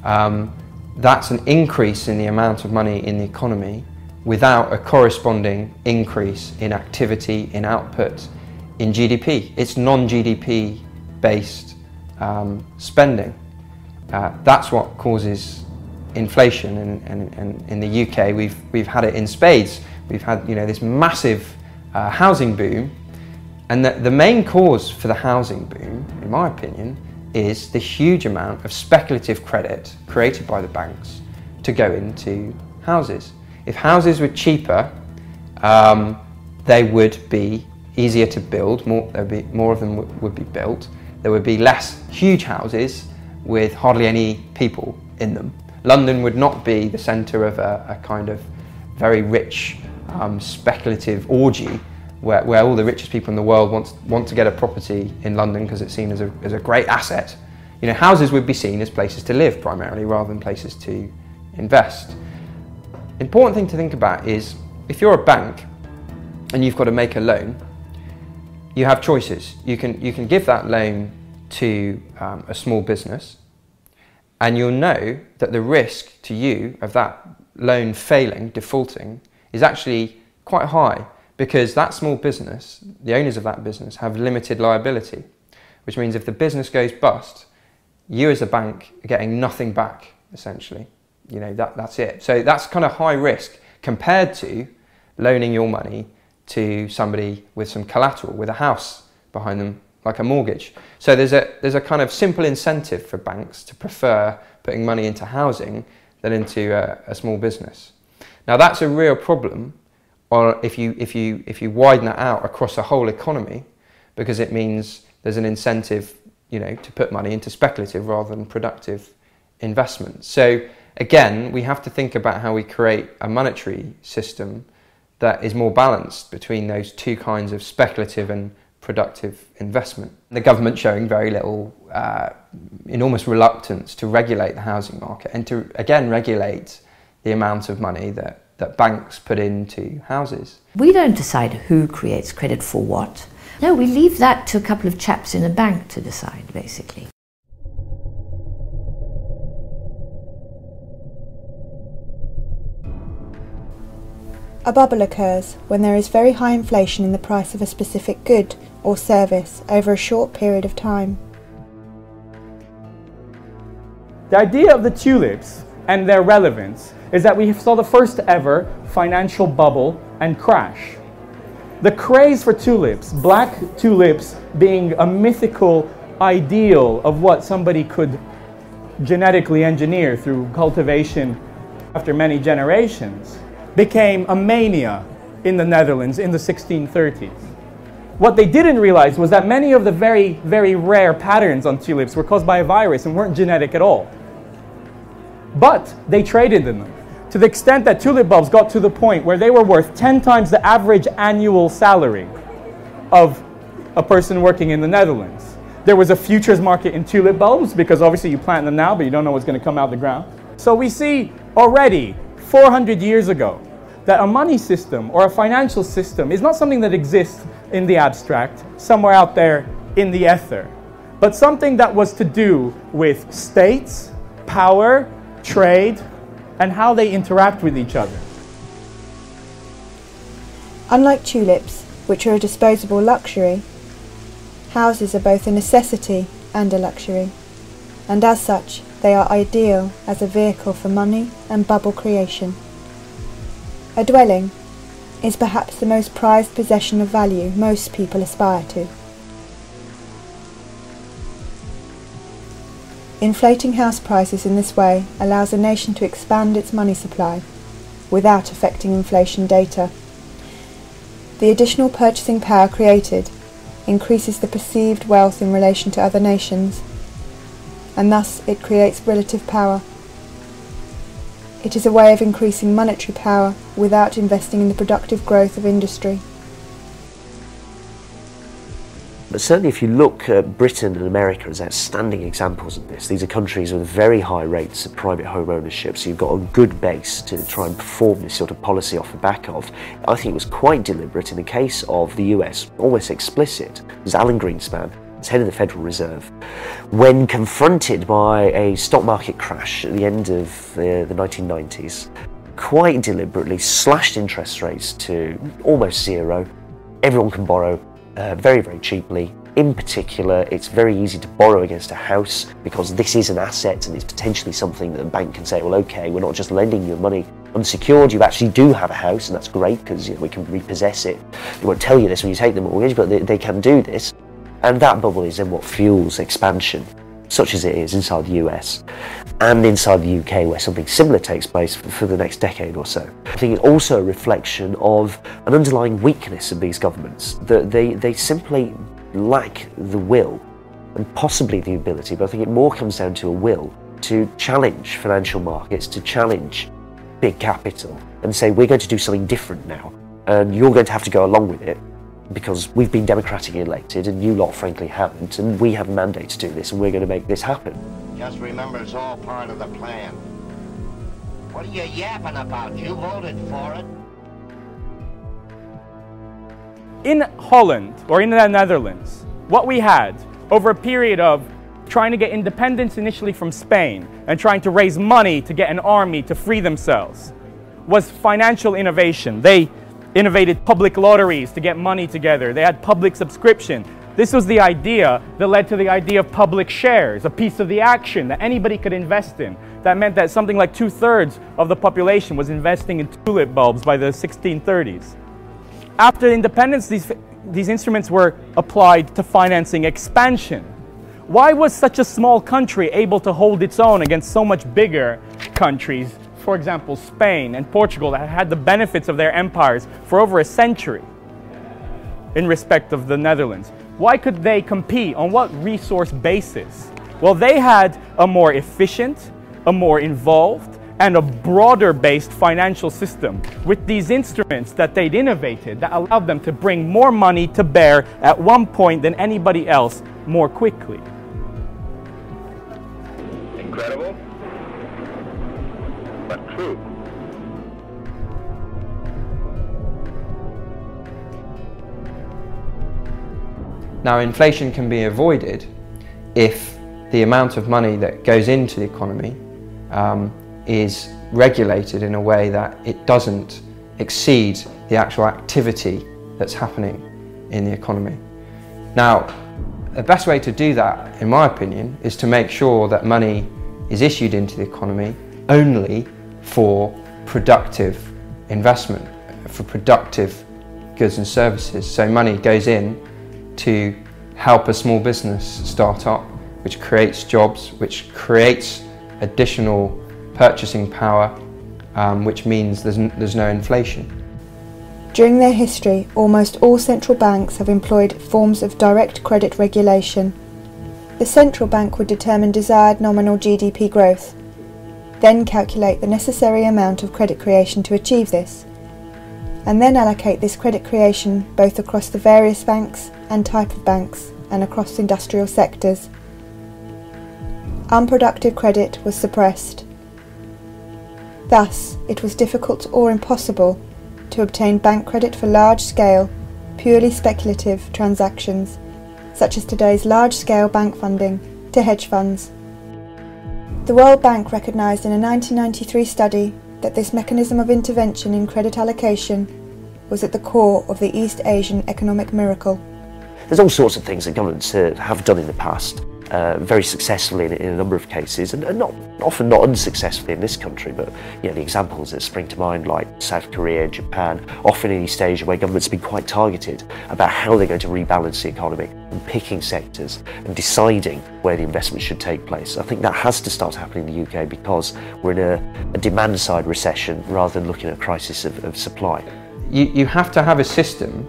that's an increase in the amount of money in the economy without a corresponding increase in activity, in output, in GDP. It's non-GDP based spending. That's what causes inflation, and in the UK we've had it in spades. We've had this massive housing boom, and the main cause for the housing boom, in my opinion, is the huge amount of speculative credit created by the banks to go into houses. If houses were cheaper, they would be easier to build, more of them would be built. There would be less huge houses with hardly any people in them. London would not be the centre of a kind of very rich speculative orgy where all the richest people in the world want to get a property in London because it's seen as a great asset. Houses would be seen as places to live primarily rather than places to invest. Important thing to think about is if you're a bank and you've got to make a loan, you have choices. You can give that loan to a small business, and you'll know that the risk to you of that loan failing, defaulting, is actually quite high because that small business, the owners of that business, have limited liability, which means if the business goes bust, you as a bank are getting nothing back, essentially. That's it. So that's kind of high risk compared to loaning your money to somebody with some collateral, with a house behind them, like a mortgage. So there's a kind of simple incentive for banks to prefer putting money into housing than into a small business. Now that's a real problem, or if you widen that out across the whole economy, because it means there's an incentive, to put money into speculative rather than productive investment. So again, we have to think about how we create a monetary system that is more balanced between those two kinds of speculative and productive investment. The government showing very little, enormous reluctance to regulate the housing market and to, again, regulate the amount of money that banks put into houses. We don't decide who creates credit for what. No, we leave that to a couple of chaps in a bank to decide, basically. A bubble occurs when there is very high inflation in the price of a specific good or service over a short period of time. The idea of the tulips and their relevance is that we saw the first ever financial bubble and crash. The craze for tulips, black tulips being a mythical ideal of what somebody could genetically engineer through cultivation after many generations, became a mania in the Netherlands in the 1630s. What they didn't realize was that many of the very, very rare patterns on tulips were caused by a virus and weren't genetic at all. But they traded in them, to the extent that tulip bulbs got to the point where they were worth 10 times the average annual salary of a person working in the Netherlands. There was a futures market in tulip bulbs because obviously you plant them now, but you don't know what's going to come out of the ground. So we see already 400 years ago that a money system or a financial system is not something that exists in the abstract, somewhere out there in the ether, but something that was to do with states, power, trade, and how they interact with each other. Unlike tulips, which are a disposable luxury, houses are both a necessity and a luxury, and as such they are ideal as a vehicle for money and bubble creation. A dwelling is perhaps the most prized possession of value most people aspire to. Inflating house prices in this way allows a nation to expand its money supply without affecting inflation data. The additional purchasing power created increases the perceived wealth in relation to other nations, and thus it creates relative power. It is a way of increasing monetary power without investing in the productive growth of industry. But certainly if you look at Britain and America as outstanding examples of this, these are countries with very high rates of private home ownership, so you've got a good base to try and perform this sort of policy off the back of. I think it was quite deliberate in the case of the US, almost explicit. It was Alan Greenspan, as head of the Federal Reserve, when confronted by a stock market crash at the end of the 1990s, quite deliberately slashed interest rates to almost zero. Everyone can borrow very, very cheaply. In particular, it's very easy to borrow against a house because this is an asset and it's potentially something that a bank can say, well, okay, we're not just lending you money unsecured, you actually do have a house, and that's great because we can repossess it. They won't tell you this when you take the mortgage, but they can do this. And that bubble is then what fuels expansion, such as it is inside the US and inside the UK, where something similar takes place for the next decade or so. I think it's also a reflection of an underlying weakness of these governments, that they simply lack the will and possibly the ability, but I think it more comes down to a will to challenge financial markets, to challenge big capital and say, we're going to do something different now, and you're going to have to go along with it, because we've been democratically elected and you lot frankly haven't, and we have a mandate to do this and we're going to make this happen. Just remember, it's all part of the plan. What are you yapping about? You voted for it. In Holland, or in the Netherlands, what we had over a period of trying to get independence initially from Spain and trying to raise money to get an army to free themselves was financial innovation. They innovated public lotteries to get money together. They had public subscription. This was the idea that led to the idea of public shares, a piece of the action that anybody could invest in. That meant that something like 2/3 of the population was investing in tulip bulbs by the 1630s. After independence, these instruments were applied to financing expansion. Why was such a small country able to hold its own against so much bigger countries, for example, Spain and Portugal, that had the benefits of their empires for over a century in respect of the Netherlands? Why could they compete? On what resource basis? Well, they had a more efficient, a more involved, and a broader-based financial system with these instruments that they'd innovated that allowed them to bring more money to bear at one point than anybody else more quickly. Incredible, but true. Now, inflation can be avoided if the amount of money that goes into the economy is regulated in a way that it doesn't exceed the actual activity that's happening in the economy. Now, the best way to do that, in my opinion, is to make sure that money is issued into the economy only for productive investment, for productive goods and services. So money goes in to help a small business start up, which creates jobs, which creates additional purchasing power, which means there's no inflation. During their history, almost all central banks have employed forms of direct credit regulation. The central bank would determine desired nominal GDP growth, then calculate the necessary amount of credit creation to achieve this, and then allocate this credit creation both across the various banks and type of banks and across industrial sectors. Unproductive credit was suppressed. Thus, it was difficult or impossible to obtain bank credit for large-scale, purely speculative transactions, such as today's large-scale bank funding, to hedge funds. The World Bank recognised in a 1993 study that this mechanism of intervention in credit allocation was at the core of the East Asian economic miracle. There's all sorts of things that governments have done in the past, very successfully in a number of cases, and often not unsuccessfully in this country, but you know, the examples that spring to mind, like South Korea, Japan, often in East Asia, where governments have been quite targeted about how they're going to rebalance the economy and picking sectors and deciding where the investment should take place. I think that has to start happening in the UK because we're in a demand-side recession rather than looking at a crisis of supply. You have to have a system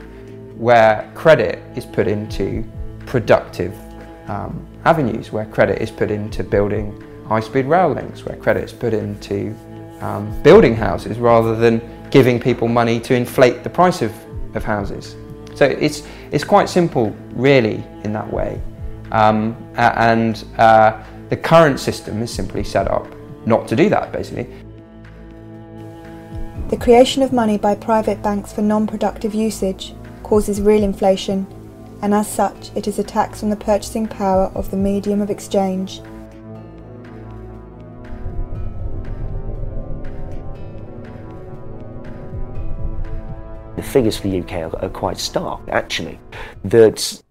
where credit is put into productive avenues, where credit is put into building high-speed rail links, where credit is put into building houses rather than giving people money to inflate the price of houses. So it's quite simple, really, in that way. The current system is simply set up not to do that, basically. The creation of money by private banks for non-productive usage causes real inflation, and as such it is a tax on the purchasing power of the medium of exchange. The figures for the UK are quite stark, actually, that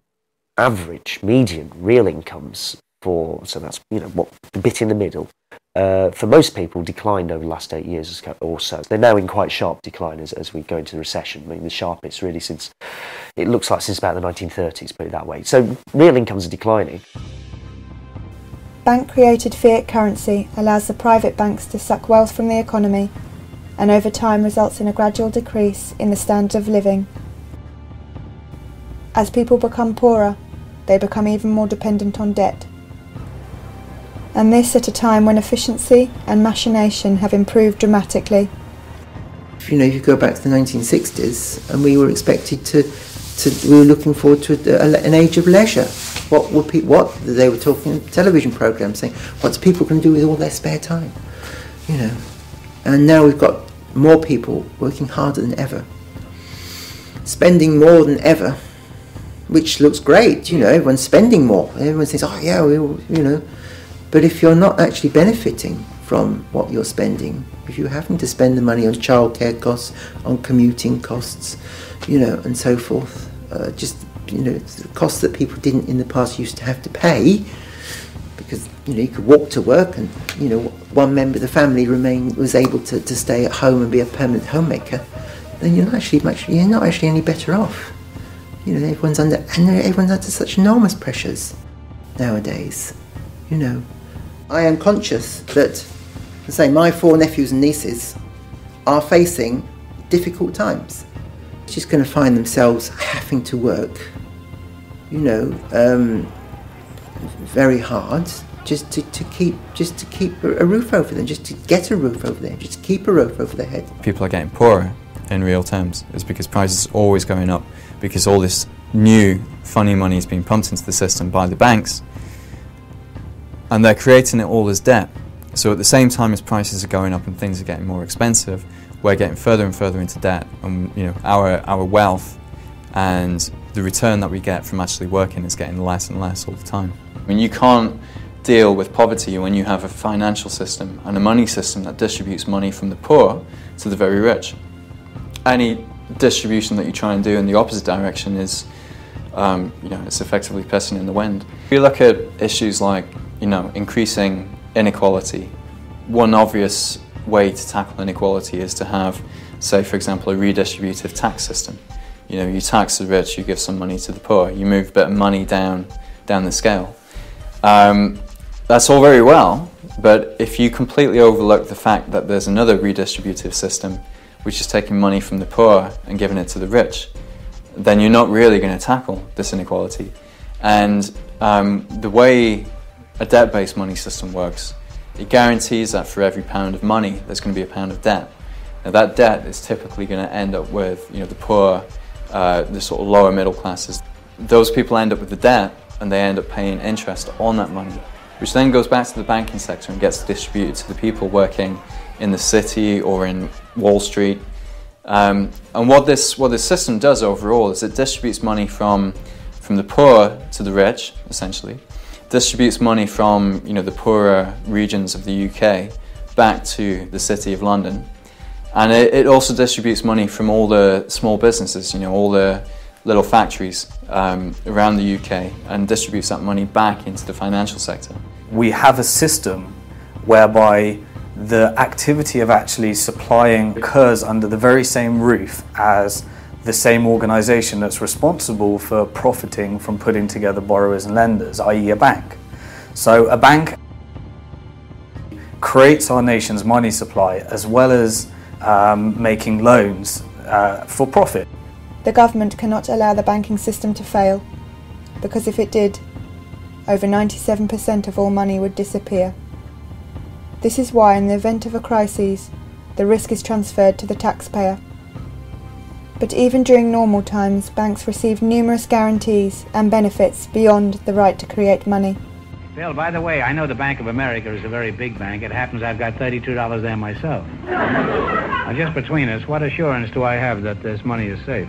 average, median, real incomes so that's, you know, what the bit in the middle, for most people declined over the last 8 years or so. They're now in quite sharp decline as we go into the recession. I mean, the sharpest really since about the 1930s, put it that way. So real incomes are declining. Bank-created fiat currency allows the private banks to suck wealth from the economy, and over time results in a gradual decrease in the standard of living. As people become poorer, they become even more dependent on debt. And this at a time when efficiency and machination have improved dramatically. You know, if you go back to the 1960s, and we were expected we were looking forward to an age of leisure. What they were talking television programs saying, what's people going to do with all their spare time? You know, and now we've got more people working harder than ever, spending more than ever, which looks great. You know, everyone's spending more. Everyone says, oh yeah, you know. But if you're not actually benefiting from what you're spending, if you're having to spend the money on childcare costs, on commuting costs, you know, and so forth, just, you know, the costs that people didn't in the past used to have to pay, because, you know, you could walk to work and, you know, one member of the family was able to stay at home and be a permanent homemaker, then you're not actually any better off. You know, everyone's under such enormous pressures nowadays, you know. I am conscious that, say, my 4 nephews and nieces are facing difficult times. Just going to find themselves having to work, you know, very hard just to keep a roof over them, just to get a roof over their head, just to keep a roof over their head. People are getting poorer in real terms. It's because prices are always going up, because all this new funny money is being pumped into the system by the banks, and they're creating it all as debt. So at the same time as prices are going up and things are getting more expensive, we're getting further and further into debt, and you know, our wealth and the return that we get from actually working is getting less and less all the time. I mean, you can't deal with poverty when you have a financial system and a money system that distributes money from the poor to the very rich. Any distribution that you try and do in the opposite direction is, you know, it's effectively pissing in the wind. If you look at issues like, you know, increasing inequality, one obvious way to tackle inequality is to have, say, for example, a redistributive tax system. You know, you tax the rich, you give some money to the poor, you move a bit of money down the scale. That's all very well, but if you completely overlook the fact that there's another redistributive system which is taking money from the poor and giving it to the rich, then you're not really going to tackle this inequality. And the way a debt-based money system works, it guarantees that for every pound of money there's going to be a pound of debt. Now that debt is typically going to end up with, you know, the poor, the sort of lower middle classes. Those people end up with the debt and they end up paying interest on that money, which then goes back to the banking sector and gets distributed to the people working in the city or in Wall Street. And what this system does overall is it distributes money from from the poor to the rich, essentially, distributes money from the poorer regions of the UK back to the City of London. And it also distributes money from all the small businesses, all the little factories around the UK, and distributes that money back into the financial sector. We have a system whereby the activity of actually supplying occurs under the very same roof as the same organisation that's responsible for profiting from putting together borrowers and lenders, i.e. a bank. So a bank creates our nation's money supply as well as making loans for profit. The government cannot allow the banking system to fail, because if it did, over 97% of all money would disappear. This is why, in the event of a crisis, the risk is transferred to the taxpayer. But even during normal times, banks receive numerous guarantees and benefits beyond the right to create money. Bill, by the way, I know the Bank of America is a very big bank. It happens I've got $32 there myself. Now, just between us, what assurance do I have that this money is safe?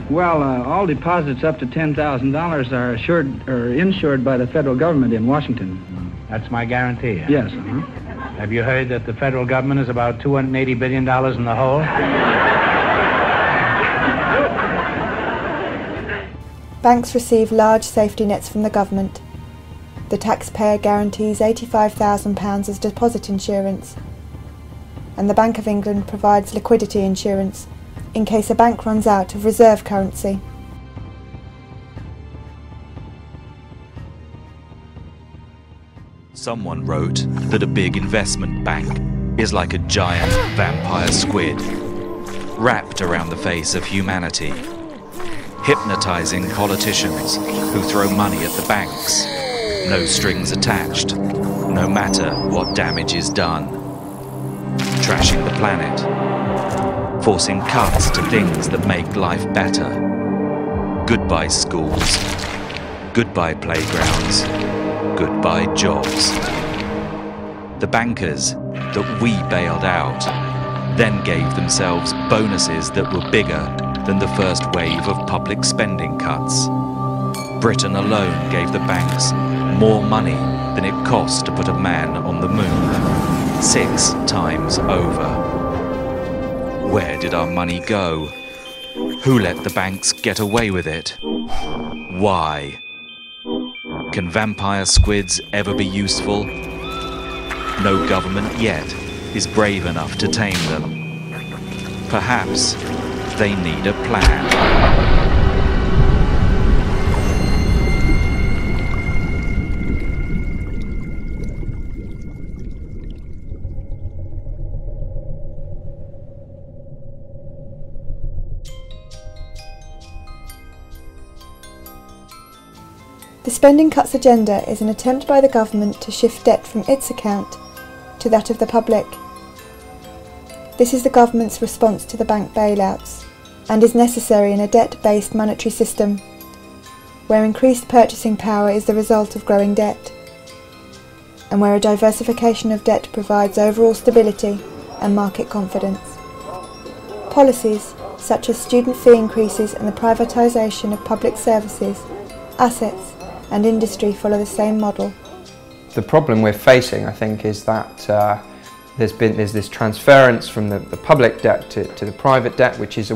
Well, all deposits up to $10,000 are assured or insured by the federal government in Washington. That's my guarantee, huh? Yes. Have you heard that the federal government is about $280 billion in the hole? Banks receive large safety nets from the government. The taxpayer guarantees £85,000 as deposit insurance, and the Bank of England provides liquidity insurance in case a bank runs out of reserve currency. Someone wrote that a big investment bank is like a giant vampire squid, wrapped around the face of humanity, hypnotizing politicians who throw money at the banks. No strings attached, no matter what damage is done. Trashing the planet, forcing cuts to things that make life better. Goodbye schools, goodbye playgrounds, goodbye jobs. The bankers that we bailed out then gave themselves bonuses that were bigger than the first wave of public spending cuts. Britain alone gave the banks more money than it cost to put a man on the moon, 6 times over. Where did our money go? Who let the banks get away with it? Why? Can vampire squids ever be useful? No government yet is brave enough to tame them. Perhaps they need a plan. The spending cuts agenda is an attempt by the government to shift debt from its account to that of the public. This is the government's response to the bank bailouts and is necessary in a debt-based monetary system where increased purchasing power is the result of growing debt and where a diversification of debt provides overall stability and market confidence. Policies such as student fee increases and the privatisation of public services, assets and industry follow the same model. The problem we're facing, I think, is that there's this transference from the public debt to the private debt, which is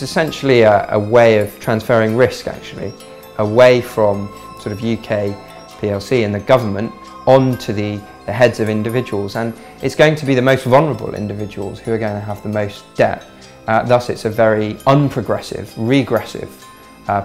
essentially a way of transferring risk, actually, away from sort of UK PLC and the government onto the heads of individuals, and it's going to be the most vulnerable individuals who are going to have the most debt. Thus, it's a very unprogressive, regressive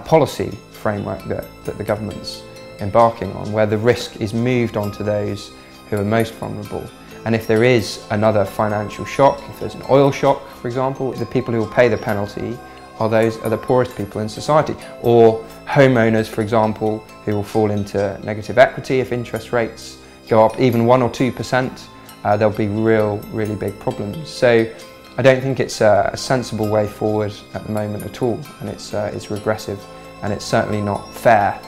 policy framework that the government's embarking on, where the risk is moved onto those who are most vulnerable. And if there is another financial shock, if there's an oil shock, for example, the people who will pay the penalty are the poorest people in society. Or homeowners, for example, who will fall into negative equity if interest rates go up even 1 or 2%, there'll be really big problems. So I don't think it's a sensible way forward at the moment at all, and it's regressive, and it's certainly not fair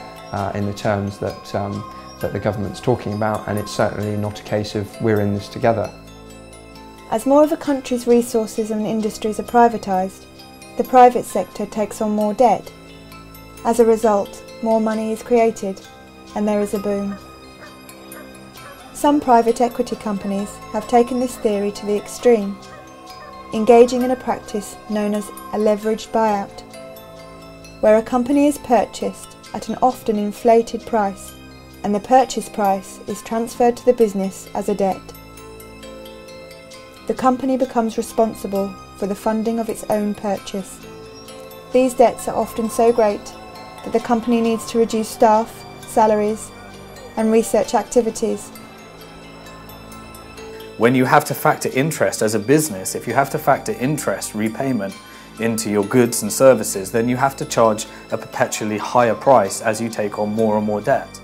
in the terms that the government's talking about, and it's certainly not a case of we're in this together. As more of a country's resources and industries are privatised, the private sector takes on more debt. As a result, more money is created and there is a boom. Some private equity companies have taken this theory to the extreme, engaging in a practice known as a leveraged buyout, where a company is purchased at an often inflated price and the purchase price is transferred to the business as a debt. The company becomes responsible for the funding of its own purchase. These debts are often so great that the company needs to reduce staff, salaries, and research activities. When you have to factor interest as a business, if you have to factor interest repayment into your goods and services, then you have to charge a perpetually higher price as you take on more and more debt.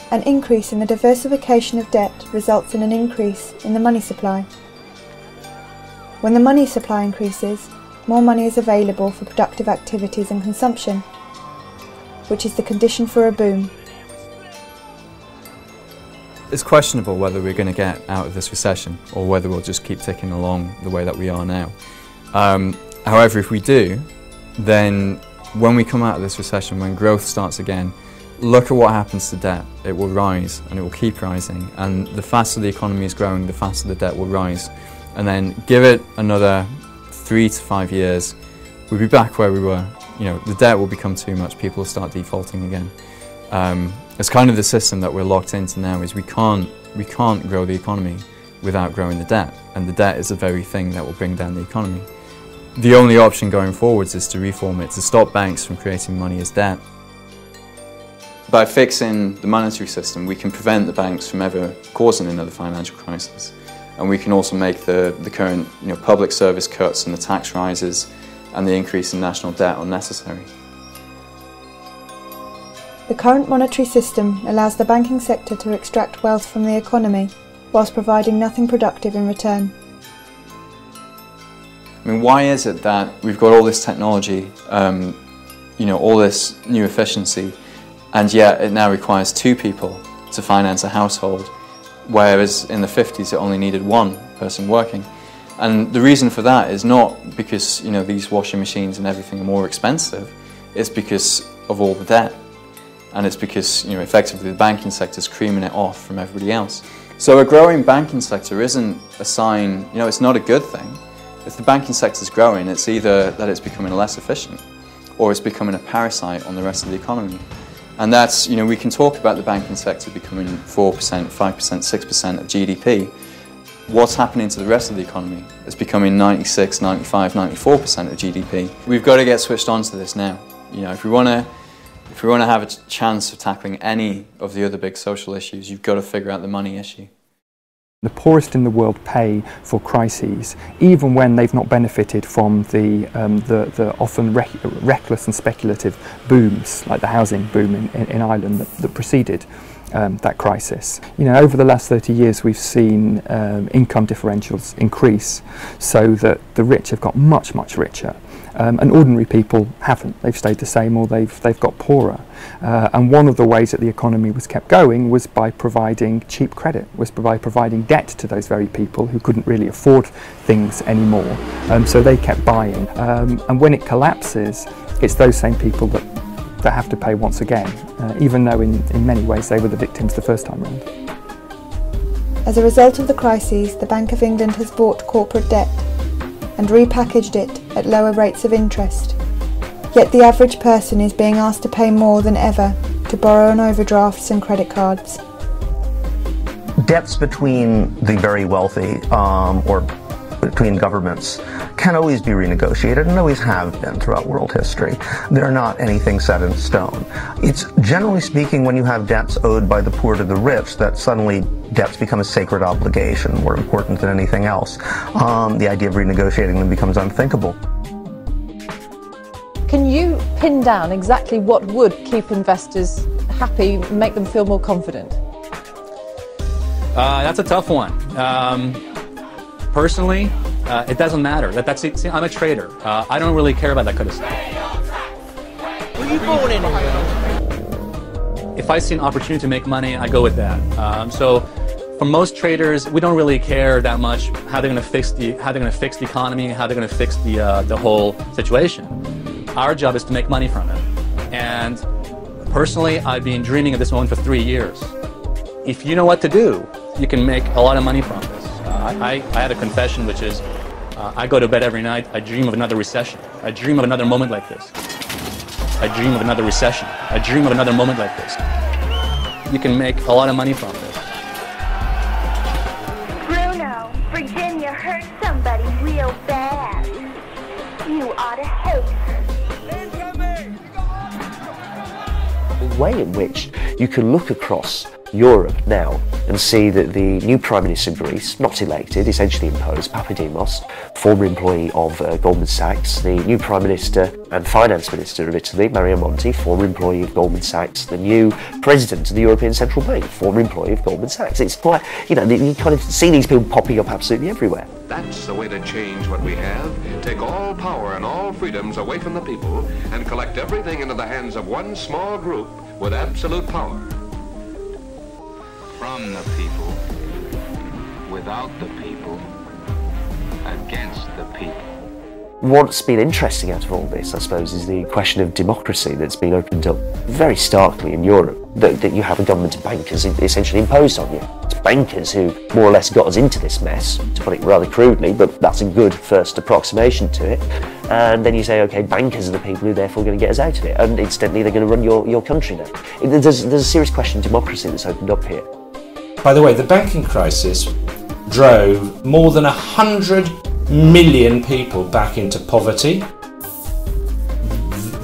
An increase in the diversification of debt results in an increase in the money supply. When the money supply increases, more money is available for productive activities and consumption, which is the condition for a boom. It's questionable whether we're going to get out of this recession or whether we'll just keep ticking along the way that we are now. However, if we do, then when we come out of this recession, when growth starts again, look at what happens to debt. It will rise and it will keep rising, and the faster the economy is growing, the faster the debt will rise. And then give it another 3 to 5 years, we'll be back where we were. You know, the debt will become too much, people will start defaulting again. It's kind of the system that we're locked into now, is we can't grow the economy without growing the debt, and the debt is the very thing that will bring down the economy. The only option going forwards is to reform it, to stop banks from creating money as debt. By fixing the monetary system, we can prevent the banks from ever causing another financial crisis. And we can also make the current public service cuts and the tax rises and the increase in national debt unnecessary. The current monetary system allows the banking sector to extract wealth from the economy, whilst providing nothing productive in return. I mean, why is it that we've got all this technology, all this new efficiency, and yet it now requires 2 people to finance a household, whereas in the 50s it only needed 1 person working? And the reason for that is not because these washing machines and everything are more expensive, it's because of all the debt. And it's because effectively the banking sector is creaming it off from everybody else. So a growing banking sector isn't a sign, it's not a good thing. If the banking sector is growing, it's either that it's becoming less efficient or it's becoming a parasite on the rest of the economy. And that's, we can talk about the banking sector becoming 4%, 5%, 6% of GDP. What's happening to the rest of the economy? It's becoming 96, 95, 94% of GDP. We've got to get switched on to this now. If we want to have a chance of tackling any of the other big social issues, you've got to figure out the money issue. The poorest in the world pay for crises, even when they've not benefited from the often reckless and speculative booms, like the housing boom in Ireland that preceded that crisis. Over the last 30 years we've seen income differentials increase, so that the rich have got much, much richer. And ordinary people haven't. They've stayed the same, or they've got poorer. And one of the ways that the economy was kept going was by providing cheap credit, was by providing debt to those very people who couldn't really afford things anymore. So they kept buying. And when it collapses, it's those same people that have to pay once again, even though in many ways they were the victims the first time round. As a result of the crises, the Bank of England has bought corporate debt and repackaged it at lower rates of interest. Yet the average person is being asked to pay more than ever to borrow on overdrafts and credit cards. Debts between the very wealthy or between governments can always be renegotiated, and always have been throughout world history. They're not anything set in stone. It's generally speaking, when you have debts owed by the poor to the rich, that suddenly debts become a sacred obligation, more important than anything else. The idea of renegotiating them becomes unthinkable. Can you pin down exactly what would keep investors happy, make them feel more confident? That's a tough one. Personally, it doesn't matter. I'm a trader. I don't really care about that kind of stuff. Were you born in Ireland? If I see an opportunity to make money, I go with that. So, for most traders, we don't really care that much how they're going to fix the economy, how they're going to fix the whole situation. Our job is to make money from it. And personally, I've been dreaming of this moment for 3 years. If you know what to do, you can make a lot of money from this. I had a confession, which is, I go to bed every night, I dream of another recession. I dream of another moment like this. I dream of another recession. I dream of another moment like this. You can make a lot of money from this. Bruno, Virginia hurt somebody real bad. You ought to hate her. The way in which you can look across Europe now and see that the new Prime Minister of Greece, not elected, essentially imposed, Papademos, former employee of Goldman Sachs, the new Prime Minister and Finance Minister of Italy, Mario Monti, former employee of Goldman Sachs, the new President of the European Central Bank, former employee of Goldman Sachs. It's quite, you know, you kind of see these people popping up absolutely everywhere. That's the way to change what we have. Take all power and all freedoms away from the people and collect everything into the hands of one small group with absolute power. From the people, without the people, against the people. What's been interesting out of all this, I suppose, is the question of democracy that's been opened up very starkly in Europe, that you have a government of bankers essentially imposed on you. It's bankers who more or less got us into this mess, to put it rather crudely, but that's a good first approximation to it. And then you say, okay, bankers are the people who are therefore going to get us out of it, and incidentally they're going to run your country now. There's a serious question of democracy that's opened up here. By the way, the banking crisis drove more than 100 million people back into poverty.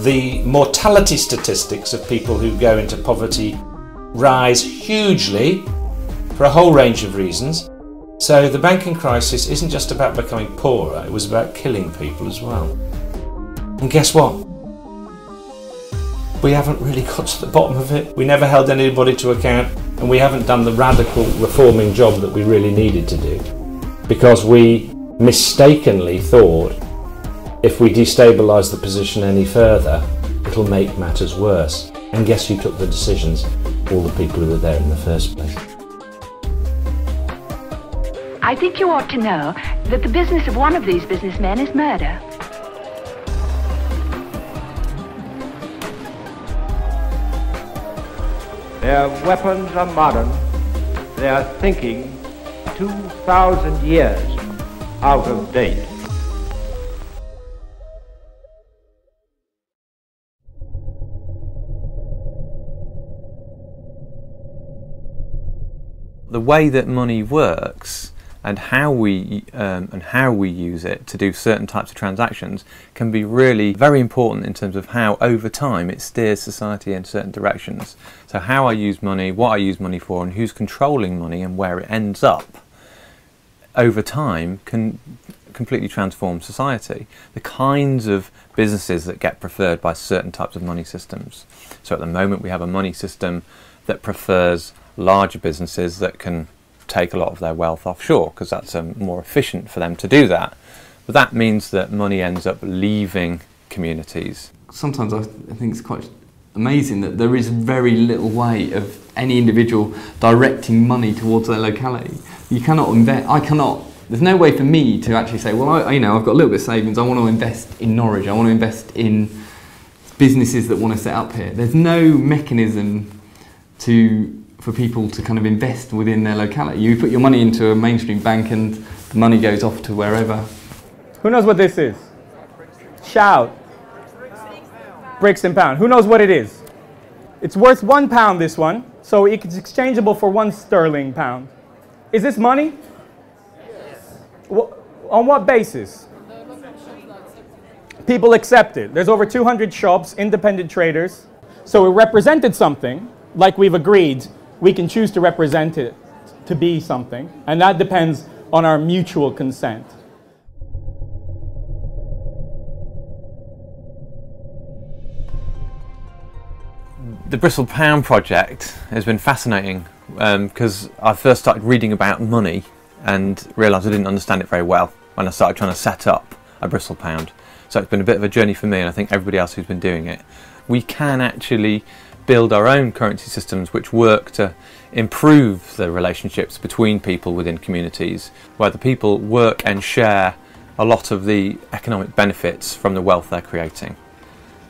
The mortality statistics of people who go into poverty rise hugely for a whole range of reasons. So the banking crisis isn't just about becoming poorer, it was about killing people as well. And guess what? We haven't really got to the bottom of it. We never held anybody to account, and we haven't done the radical reforming job that we really needed to do, because we mistakenly thought if we destabilise the position any further, it'll make matters worse. And guess who took the decisions? All the people who were there in the first place. I think you ought to know that the business of one of these businessmen is murder. Their weapons are modern, their thinking 2,000 years out of date. The way that money works and how we use it to do certain types of transactions can be really very important in terms of how over time it steers society in certain directions. So how I use money, what I use money for, and who's controlling money and where it ends up over time can completely transform society. The kinds of businesses that get preferred by certain types of money systems. So at the moment we have a money system that prefers larger businesses that can take a lot of their wealth offshore because that's more efficient for them to do that. But that means that money ends up leaving communities. Sometimes I think it's quite amazing that there is very little way of any individual directing money towards their locality. You cannot invest, there's no way for me to actually say, well, I've got a little bit of savings, I want to invest in Norwich, I want to invest in businesses that want to set up here. There's no mechanism for people to kind of invest within their locality. You put your money into a mainstream bank and the money goes off to wherever. Who knows what this is? Shout. Bricks and pound. Who knows what it is? It's worth £1, this one, so it's exchangeable for £1 sterling pound. Is this money? Yes. On what basis? People accept it. There's over 200 shops, independent traders. So it represented something, like we've agreed. We can choose to represent it to be something, and that depends on our mutual consent. The Bristol Pound project has been fascinating because I first started reading about money and realised I didn't understand it very well when I started trying to set up a Bristol Pound. So it's been a bit of a journey for me, and I think everybody else who's been doing it. We can actually build our own currency systems which work to improve the relationships between people within communities, where the people work and share a lot of the economic benefits from the wealth they're creating.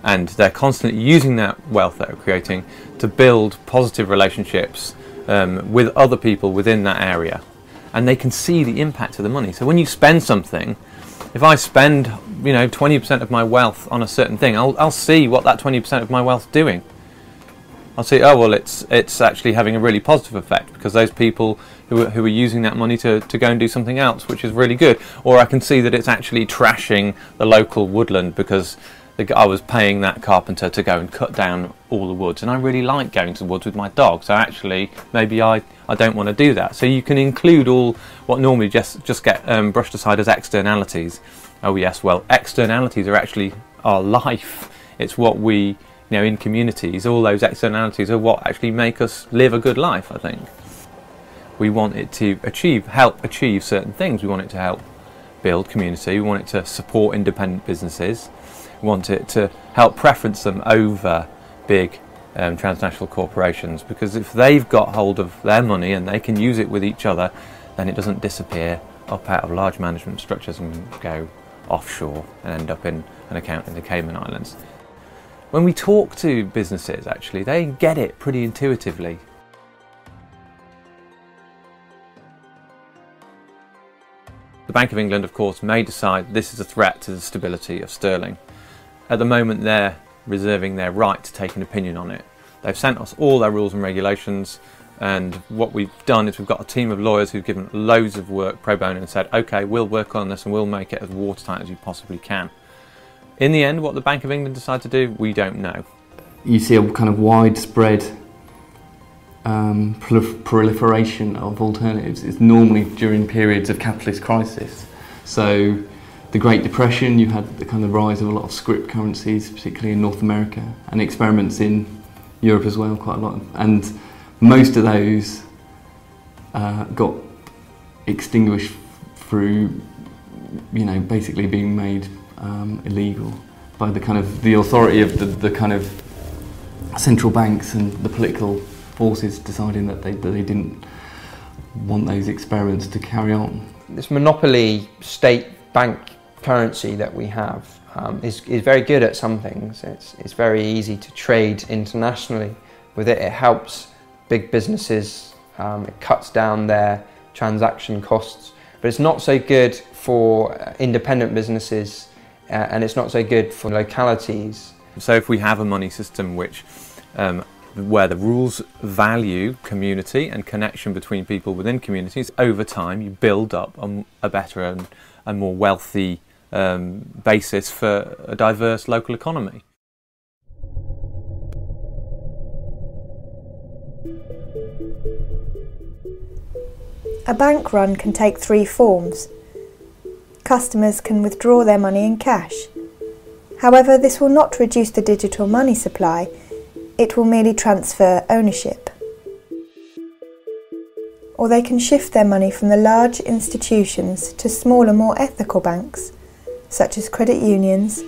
and they're constantly using that wealth that they're creating to build positive relationships with other people within that area, and they can see the impact of the money. So when you spend something, if I spend 20% of my wealth on a certain thing, I'll see what that 20% of my wealth doing. I'll see, oh well, it's actually having a really positive effect because those people who are using that money to go and do something else, which is really good. Or I can see that it's actually trashing the local woodland because I was paying that carpenter to go and cut down all the woods, and I really like going to the woods with my dog, so actually maybe I don't want to do that. So you can include all what normally just get brushed aside as externalities. Oh yes, well, externalities are actually our life. It's what we, in communities, all those externalities are what actually make us live a good life, I think. We want it to help achieve certain things. We want it to help build community. We want it to support independent businesses. We want it to help preference them over big transnational corporations, because if they've got hold of their money and they can use it with each other, then it doesn't disappear up out of large management structures and go offshore and end up in an account in the Cayman Islands. When we talk to businesses, actually, they get it pretty intuitively. The Bank of England, of course, may decide this is a threat to the stability of sterling. At the moment, they're reserving their right to take an opinion on it. They've sent us all their rules and regulations, and what we've done is we've got a team of lawyers who've given loads of work pro bono and said, okay, we'll work on this and we'll make it as watertight as you possibly can. In the end, what the Bank of England decide to do, we don't know. You see a kind of widespread proliferation of alternatives. It's normally during periods of capitalist crisis. So the Great Depression, you had the kind of rise of a lot of scrip currencies, particularly in North America, and experiments in Europe as well, quite a lot. And most of those got extinguished through, basically being made illegal by the authority of the kind of central banks and the political forces deciding that they didn't want those experiments to carry on. This monopoly state bank currency that we have is very good at some things. It's very easy to trade internationally with it. It helps big businesses, it cuts down their transaction costs, but it's not so good for independent businesses and it's not so good for localities. So if we have a money system where the rules value community and connection between people within communities, over time you build up a better and a more wealthy basis for a diverse local economy. A bank run can take three forms. Customers can withdraw their money in cash. However, this will not reduce the digital money supply, it will merely transfer ownership. Or they can shift their money from the large institutions to smaller, more ethical banks, such as credit unions,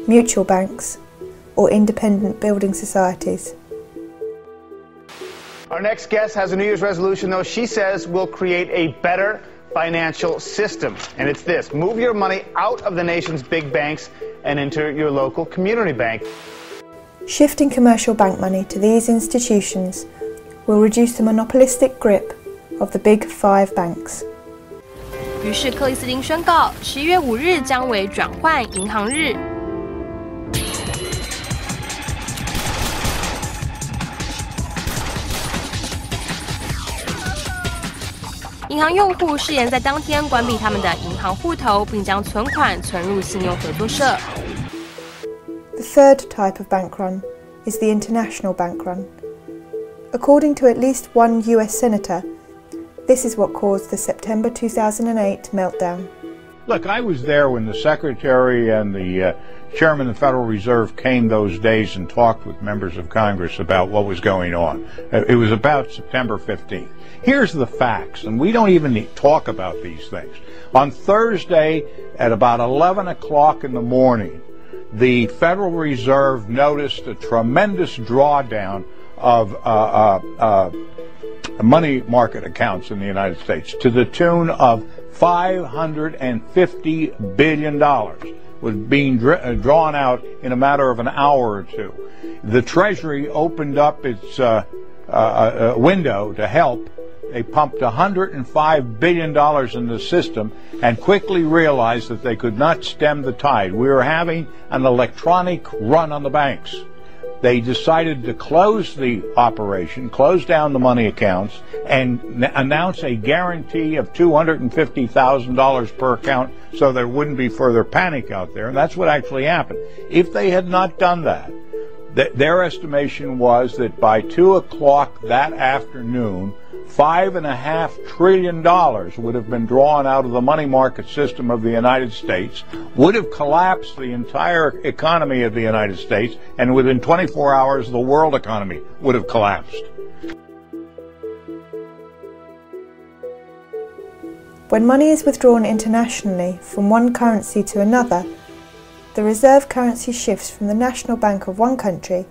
mutual banks, or independent building societies. Our next guest has a New Year's resolution, though. She says we'll create a better financial system. And it's this: move your money out of the nation's big banks and into your local community bank. Shifting commercial bank money to these institutions will reduce the monopolistic grip of the big five banks. 于是克里斯汀宣告，11月5日将为转换银行日。银行用户誓言在当天关闭他们的银行户头，并将存款存入信用合作社。The third type of bank run is the international bank run. According to at least one US senator, this is what caused the September 2008 meltdown. Look, I was there when the Secretary and the Chairman of the Federal Reserve came those days and talked with members of Congress about what was going on. It was about September 15th. Here's the facts, and we don't even talk about these things. On Thursday at about 11 o'clock in the morning, the Federal Reserve noticed a tremendous drawdown of money market accounts in the United States to the tune of $550 billion. was being drawn out in a matter of an hour or two. The Treasury opened up its window to help. They pumped $105 billion in the system and quickly realized that they could not stem the tide. We were having an electronic run on the banks. They decided to close the operation, close down the money accounts, and announce a guarantee of $250,000 per account so there wouldn't be further panic out there. And that's what actually happened. If they had not done that, their estimation was that by 2 o'clock that afternoon, $5.5 trillion would have been drawn out of the money market system of the United States, would have collapsed the entire economy of the United States, and within 24 hours the world economy would have collapsed. When money is withdrawn internationally from one currency to another, the reserve currency shifts from the national bank of one country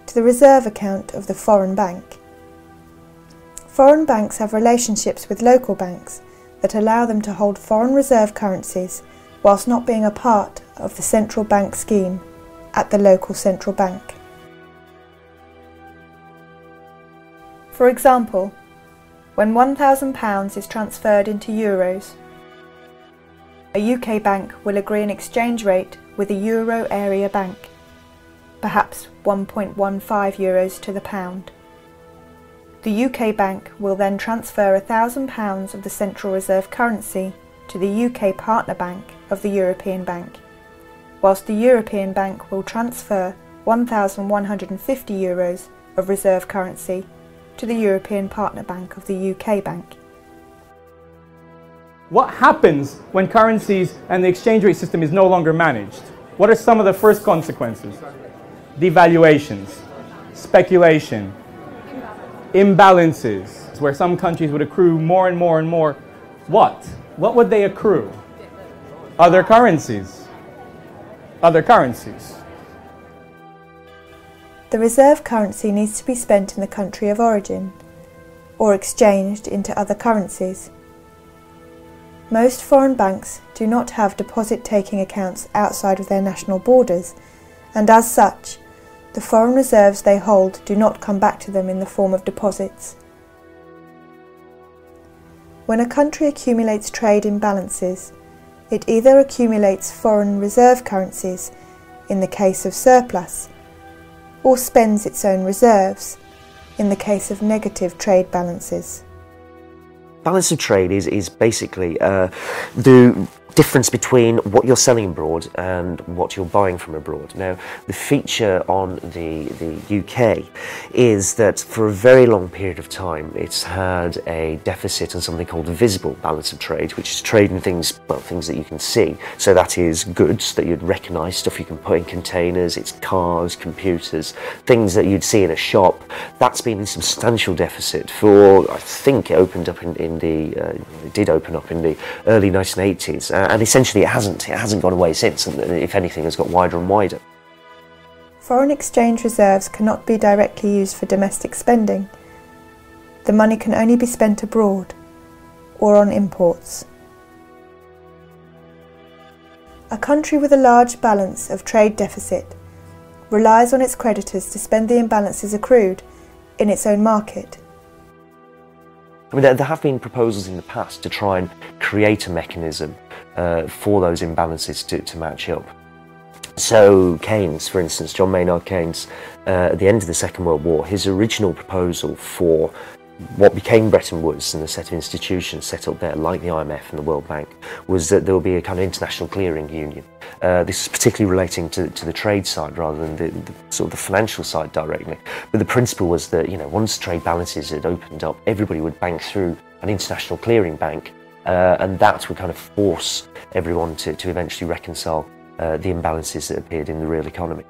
to the reserve account of the foreign bank. Foreign banks have relationships with local banks that allow them to hold foreign reserve currencies whilst not being a part of the central bank scheme at the local central bank. For example, when £1,000 is transferred into euros, a UK bank will agree an exchange rate with a euro area bank, perhaps 1.15 euros to the pound. The UK bank will then transfer £1,000 of the central reserve currency to the UK partner bank of the European bank, whilst the European bank will transfer 1,150 euros of reserve currency to the European partner bank of the UK bank. What happens when currencies and the exchange rate system is no longer managed? What are some of the first consequences? Devaluations, speculation, imbalances, where some countries would accrue more and more and more. What? What would they accrue? Other currencies. Other currencies. The reserve currency needs to be spent in the country of origin, or exchanged into other currencies. Most foreign banks do not have deposit-taking accounts outside of their national borders, and as such, the foreign reserves they hold do not come back to them in the form of deposits. When a country accumulates trade imbalances, it either accumulates foreign reserve currencies, in the case of surplus, or spends its own reserves, in the case of negative trade balances. Balance of trade is basically the difference between what you're selling abroad and what you're buying from abroad. Now, the feature on the UK is that for a very long period of time it's had a deficit on something called a visible balance of trade, which is trade in things, well, things that you can see. So that is goods that you'd recognise, stuff you can put in containers, it's cars, computers, things that you'd see in a shop. That's been in substantial deficit for, I think it opened up it did open up in the early 1980s. And essentially it hasn't gone away since, and if anything has got wider and wider. Foreign exchange reserves cannot be directly used for domestic spending. The money can only be spent abroad or on imports. A country with a large balance of trade deficit relies on its creditors to spend the imbalances accrued in its own market. I mean, there have been proposals in the past to try and create a mechanism for those imbalances to match up. So Keynes, for instance, John Maynard Keynes, at the end of the Second World War, his original proposal for what became Bretton Woods and the set of institutions set up there, like the IMF and the World Bank, was that there would be a kind of international clearing union. This is particularly relating to the trade side rather than the sort of the financial side directly. But the principle was that, you know, once trade balances had opened up, everybody would bank through an international clearing bank, and that would kind of force everyone to eventually reconcile the imbalances that appeared in the real economy.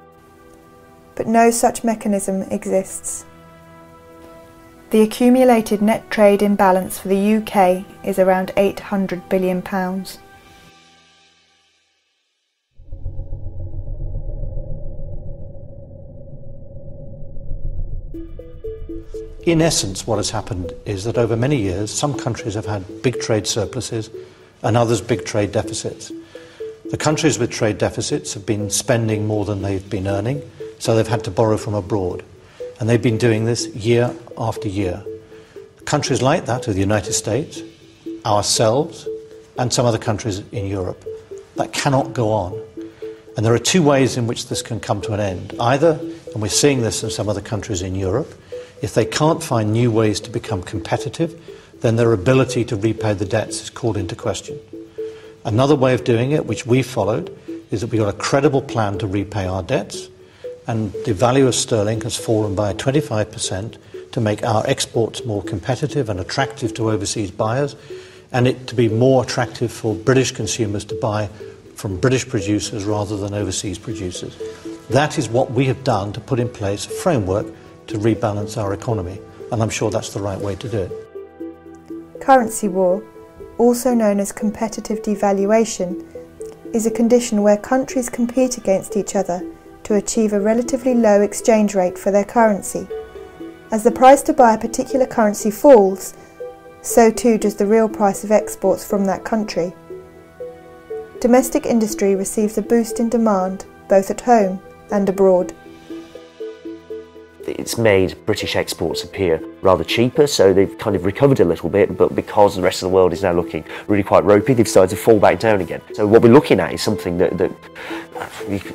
But no such mechanism exists. The accumulated net trade imbalance for the UK is around £800 billion. In essence, what has happened is that over many years, some countries have had big trade surpluses and others big trade deficits. The countries with trade deficits have been spending more than they've been earning, so they've had to borrow from abroad. And they've been doing this year after year. Countries like that are the United States, ourselves, and some other countries in Europe. That cannot go on. And there are two ways in which this can come to an end. Either, and we're seeing this in some other countries in Europe, if they can't find new ways to become competitive, then their ability to repay the debts is called into question. Another way of doing it, which we followed, is that we got a credible plan to repay our debts, and the value of sterling has fallen by 25% to make our exports more competitive and attractive to overseas buyers, and it to be more attractive for British consumers to buy from British producers rather than overseas producers. That is what we have done to put in place a framework to rebalance our economy, and I'm sure that's the right way to do it. Currency war, also known as competitive devaluation, is a condition where countries compete against each other to achieve a relatively low exchange rate for their currency. As the price to buy a particular currency falls, so too does the real price of exports from that country. Domestic industry receives a boost in demand both at home and abroad. It's made British exports appear rather cheaper, so they've kind of recovered a little bit, but because the rest of the world is now looking really quite ropey, they've started to fall back down again. So what we're looking at is something that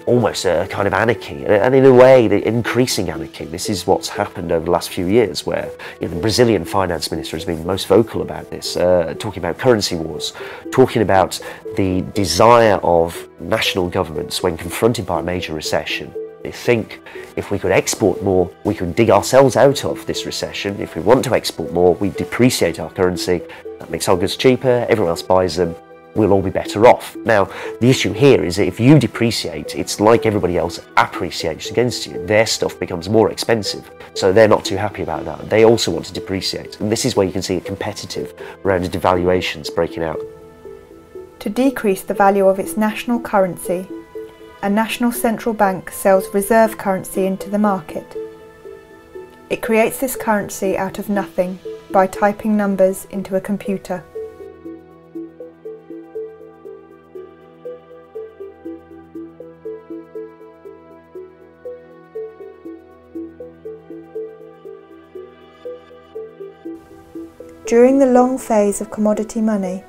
almost a kind of anarchy, and in a way, the increasing anarchy. This is what's happened over the last few years, where the Brazilian finance minister has been most vocal about this, talking about currency wars, talking about the desire of national governments when confronted by a major recession. They think if we could export more, we could dig ourselves out of this recession. If we want to export more, we depreciate our currency. That makes our goods cheaper, everyone else buys them, we'll all be better off. Now, the issue here is that if you depreciate, it's like everybody else appreciates against you. Their stuff becomes more expensive, so they're not too happy about that. They also want to depreciate. And this is where you can see a competitive round of devaluations breaking out. To decrease the value of its national currency, a national central bank sells reserve currency into the market. It creates this currency out of nothing by typing numbers into a computer. During the long phase of commodity money,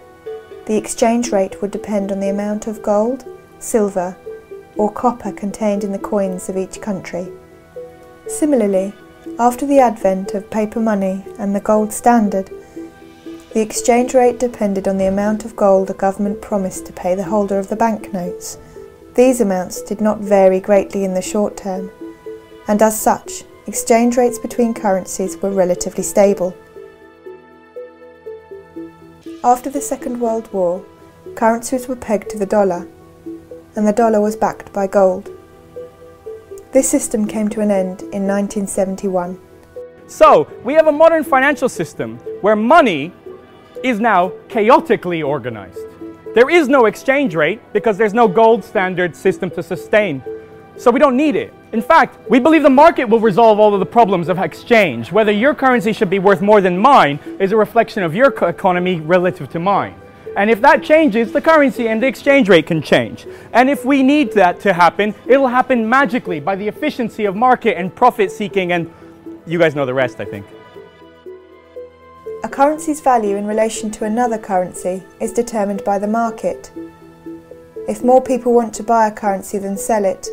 the exchange rate would depend on the amount of gold, silver, or copper contained in the coins of each country. Similarly, after the advent of paper money and the gold standard, the exchange rate depended on the amount of gold a government promised to pay the holder of the banknotes. These amounts did not vary greatly in the short term, and as such, exchange rates between currencies were relatively stable. After the Second World War, currencies were pegged to the dollar, and the dollar was backed by gold. This system came to an end in 1971. So, we have a modern financial system where money is now chaotically organized. There is no exchange rate because there's no gold standard system to sustain. So we don't need it. In fact, we believe the market will resolve all of the problems of exchange. Whether your currency should be worth more than mine is a reflection of your economy relative to mine. And if that changes, the currency and the exchange rate can change. And if we need that to happen, it'll happen magically by the efficiency of market and profit seeking, and you guys know the rest, I think. A currency's value in relation to another currency is determined by the market. If more people want to buy a currency than sell it,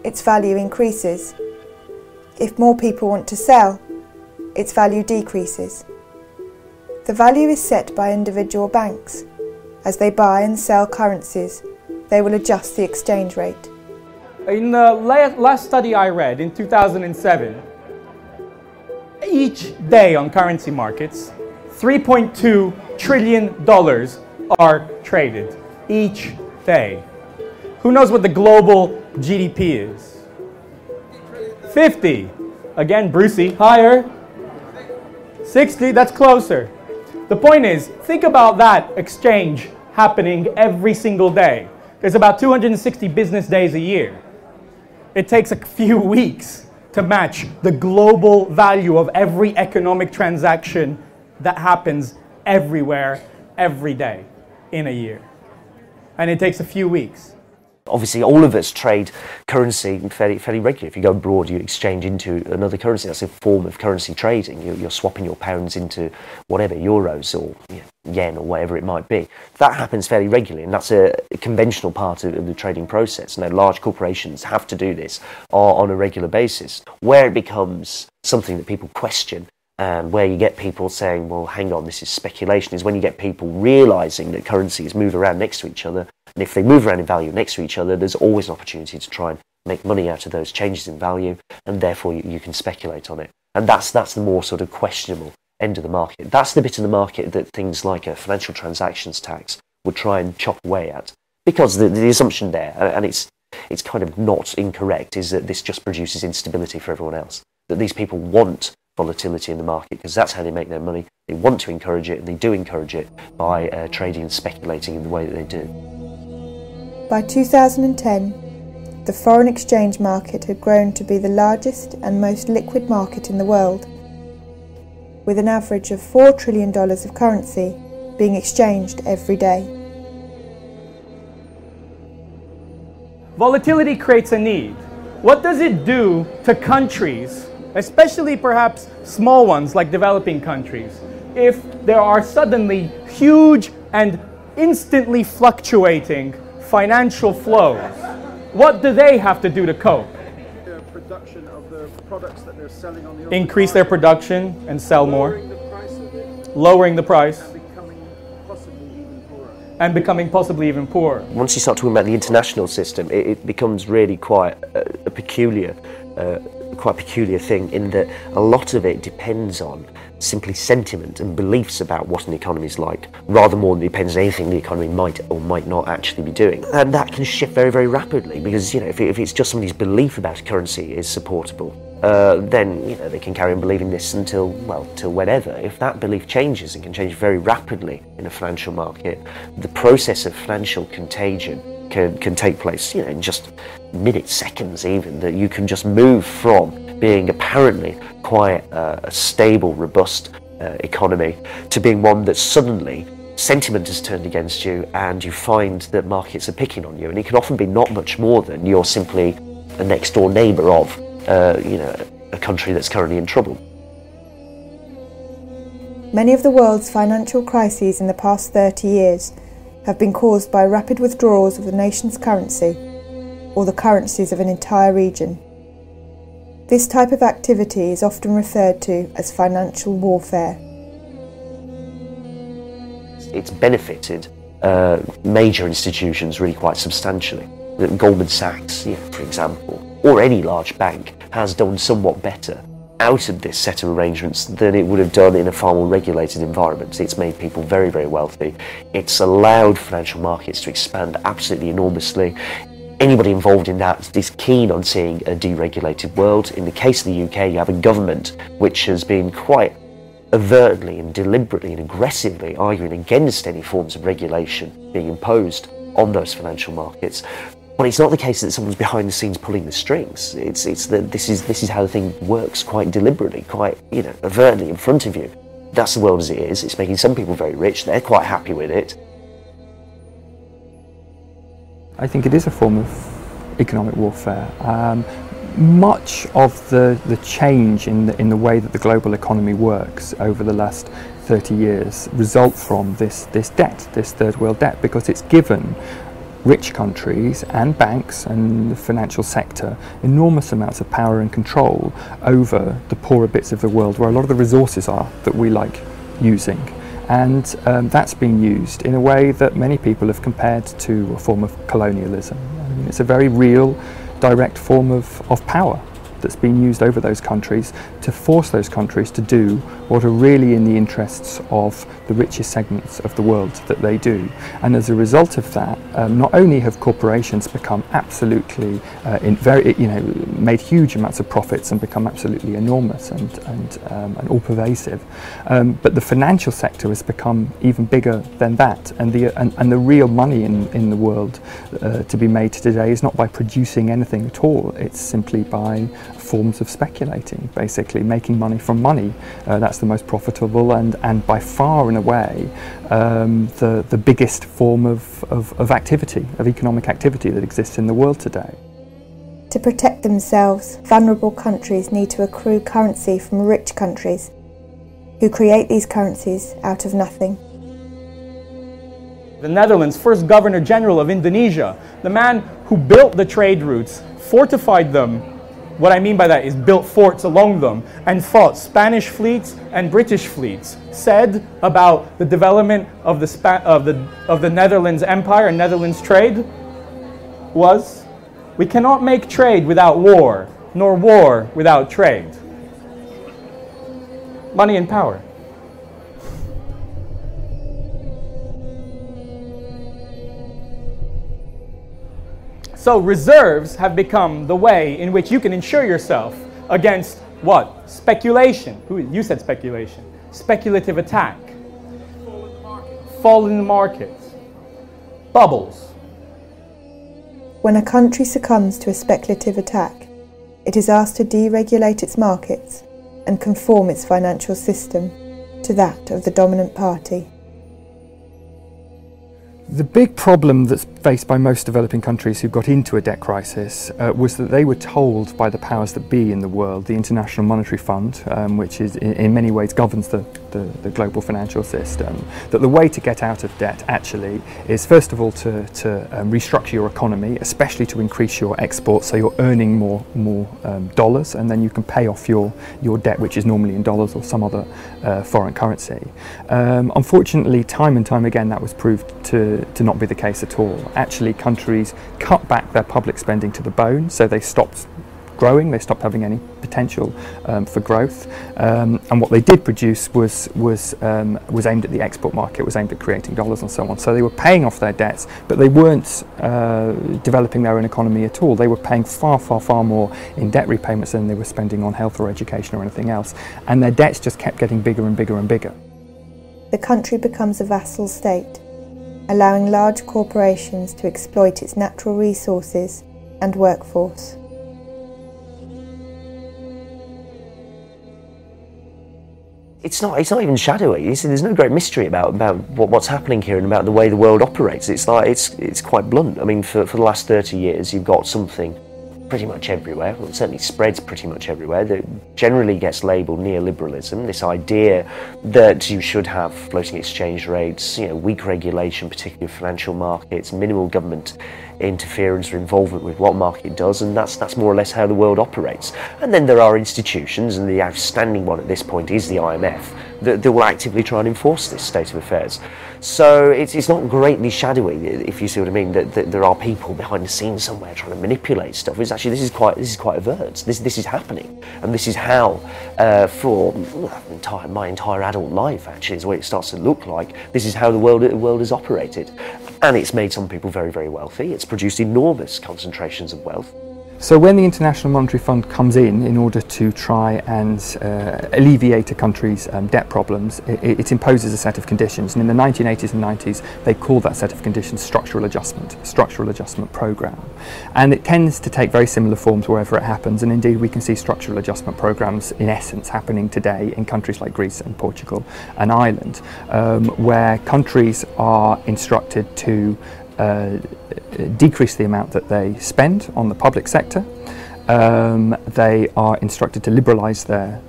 its value increases. If more people want to sell, its value decreases. The value is set by individual banks. As they buy and sell currencies, they will adjust the exchange rate. In the last study I read in 2007, each day on currency markets, $3.2 trillion are traded each day. Who knows what the global GDP is? 50. Again, Brucey, higher. 60, that's closer. The point is, think about that exchange happening every single day. There's about 260 business days a year. It takes a few weeks to match the global value of every economic transaction that happens everywhere, every day, in a year. and it takes a few weeks. Obviously, all of us trade currency fairly regularly. If you go abroad, you exchange into another currency. That's a form of currency trading. You're swapping your pounds into whatever, euros or yen or whatever it might be. That happens fairly regularly, and that's a conventional part of the trading process. Now, large corporations have to do this on a regular basis. Where it becomes something that people question, and where you get people saying, well, hang on, this is speculation, is when you get people realising that currencies move around next to each other. And if they move around in value next to each other, there's always an opportunity to try and make money out of those changes in value, and therefore you can speculate on it. And that's the more sort of questionable end of the market. That's the bit of the market that things like a financial transactions tax would try and chop away at. Because the assumption there, and it's kind of not incorrect, is that this just produces instability for everyone else. That these people want volatility in the market because that's how they make their money. They want to encourage it, and they do encourage it by trading and speculating in the way that they do. By 2010, the foreign exchange market had grown to be the largest and most liquid market in the world, with an average of $4 trillion of currency being exchanged every day. Volatility creates a need. What does it do to countries, especially perhaps small ones like developing countries, if there are suddenly huge and instantly fluctuating financial flows? What do they have to do to cope? Production of the products that they're selling on the Increase their production and sell more, lowering the price, and becoming possibly even poorer. Once you start talking about the international system, it becomes really quite a peculiar thing, in that a lot of it depends on simply sentiment and beliefs about what an economy is like, rather more than it depends on anything the economy might or might not actually be doing. And that can shift very, very rapidly, because if it's just somebody's belief about currency is supportable, then they can carry on believing this until whenever. If that belief changes, and can change very rapidly in a financial market, the process of financial contagion can take place in just minutes, seconds even, that you can just move from being apparently quite a stable, robust economy to being one that suddenly sentiment has turned against you, and you find that markets are picking on you. And it can often be not much more than you're simply a next door neighbour of a country that's currently in trouble. Many of the world's financial crises in the past 30 years have been caused by rapid withdrawals of the nation's currency or the currencies of an entire region. This type of activity is often referred to as financial warfare. It's benefited major institutions really quite substantially. Goldman Sachs, for example, or any large bank, has done somewhat better out of this set of arrangements than it would have done in a far more regulated environment. It's made people very, very wealthy. It's allowed financial markets to expand absolutely enormously. Anybody involved in that is keen on seeing a deregulated world. In the case of the UK, you have a government which has been quite overtly and deliberately and aggressively arguing against any forms of regulation being imposed on those financial markets. But it's not the case that someone's behind the scenes pulling the strings. It's that this is how the thing works, quite deliberately, quite overtly in front of you. That's the world as it is. It's making some people very rich. They're quite happy with it. I think it is a form of economic warfare. Much of the change in the way that the global economy works over the last 30 years result from this debt, this third world debt, because it's given rich countries and banks and the financial sector enormous amounts of power and control over the poorer bits of the world where a lot of the resources are that we like using. And that's been used in a way that many people have compared to a form of colonialism. I mean, it's a very real, direct form of power that's been used over those countries to force those countries to do what are really in the interests of the richest segments of the world that they do. And as a result of that, not only have corporations become absolutely made huge amounts of profits and become absolutely enormous and all pervasive, but the financial sector has become even bigger than that. And the real money in the world to be made today is not by producing anything at all. It's simply by forms of speculating, basically making money from money. That's the most profitable and by far and away the biggest form of activity, of economic activity that exists in the world today. To protect themselves, vulnerable countries need to accrue currency from rich countries, who create these currencies out of nothing. The Netherlands' first Governor General of Indonesia, the man who built the trade routes, fortified them. What I mean by that is built forts along them and fought Spanish fleets and British fleets, said about the development of the Netherlands Empire and Netherlands trade was, "We cannot make trade without war, nor war without trade." Money and power. So reserves have become the way in which you can insure yourself against what? Speculation. You said speculation. Speculative attack. Fall in the markets. Bubbles. When a country succumbs to a speculative attack, it is asked to deregulate its markets and conform its financial system to that of the dominant party. The big problem that's faced by most developing countries who got into a debt crisis was that they were told by the powers that be in the world, the International Monetary Fund, which is in many ways governs the global financial system, that the way to get out of debt actually is first of all to restructure your economy, especially to increase your exports so you're earning more dollars, and then you can pay off your debt, which is normally in dollars or some other foreign currency. Unfortunately, time and time again that was proved to not be the case at all. Actually, countries cut back their public spending to the bone, so they stopped growing, they stopped having any potential for growth, and what they did produce was aimed at the export market, was aimed at creating dollars and so on. So they were paying off their debts, but they weren't developing their own economy at all. They were paying far more in debt repayments than they were spending on health or education or anything else, and their debts just kept getting bigger and bigger and bigger. The country becomes a vassal state, allowing large corporations to exploit its natural resources and workforce. It's not even shadowy. You see, there's no great mystery about what's happening here and about the way the world operates. It's quite blunt. I mean, for the last 30 years, you've got something pretty much everywhere, well, it certainly spreads pretty much everywhere, that generally gets labelled neoliberalism, this idea that you should have floating exchange rates, weak regulation, particularly of financial markets, minimal government interference or involvement with what market does, and that's more or less how the world operates. And then there are institutions, and the outstanding one at this point is the IMF, that will actively try and enforce this state of affairs. So it's not greatly shadowy, if you see what I mean, that there are people behind the scenes somewhere trying to manipulate stuff. It's actually, this is quite overt. This is happening, and this is how for my entire adult life actually is the way it starts to look like. This is how the world is operated, and it's made some people very, very wealthy. It's produced enormous concentrations of wealth. So when the International Monetary Fund comes in order to try and alleviate a country's debt problems, it imposes a set of conditions, and in the 1980s and 90s they called that set of conditions structural adjustment programme, and it tends to take very similar forms wherever it happens, and indeed we can see structural adjustment programmes in essence happening today in countries like Greece and Portugal and Ireland, where countries are instructed to decrease the amount that they spend on the public sector. They are instructed to liberalise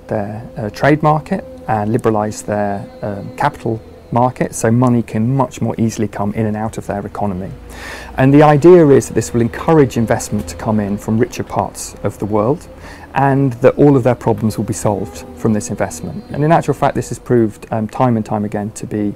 their trade market and liberalise their capital market, so money can much more easily come in and out of their economy. And the idea is that this will encourage investment to come in from richer parts of the world, and that all of their problems will be solved from this investment. And in actual fact, this has proved time and time again to be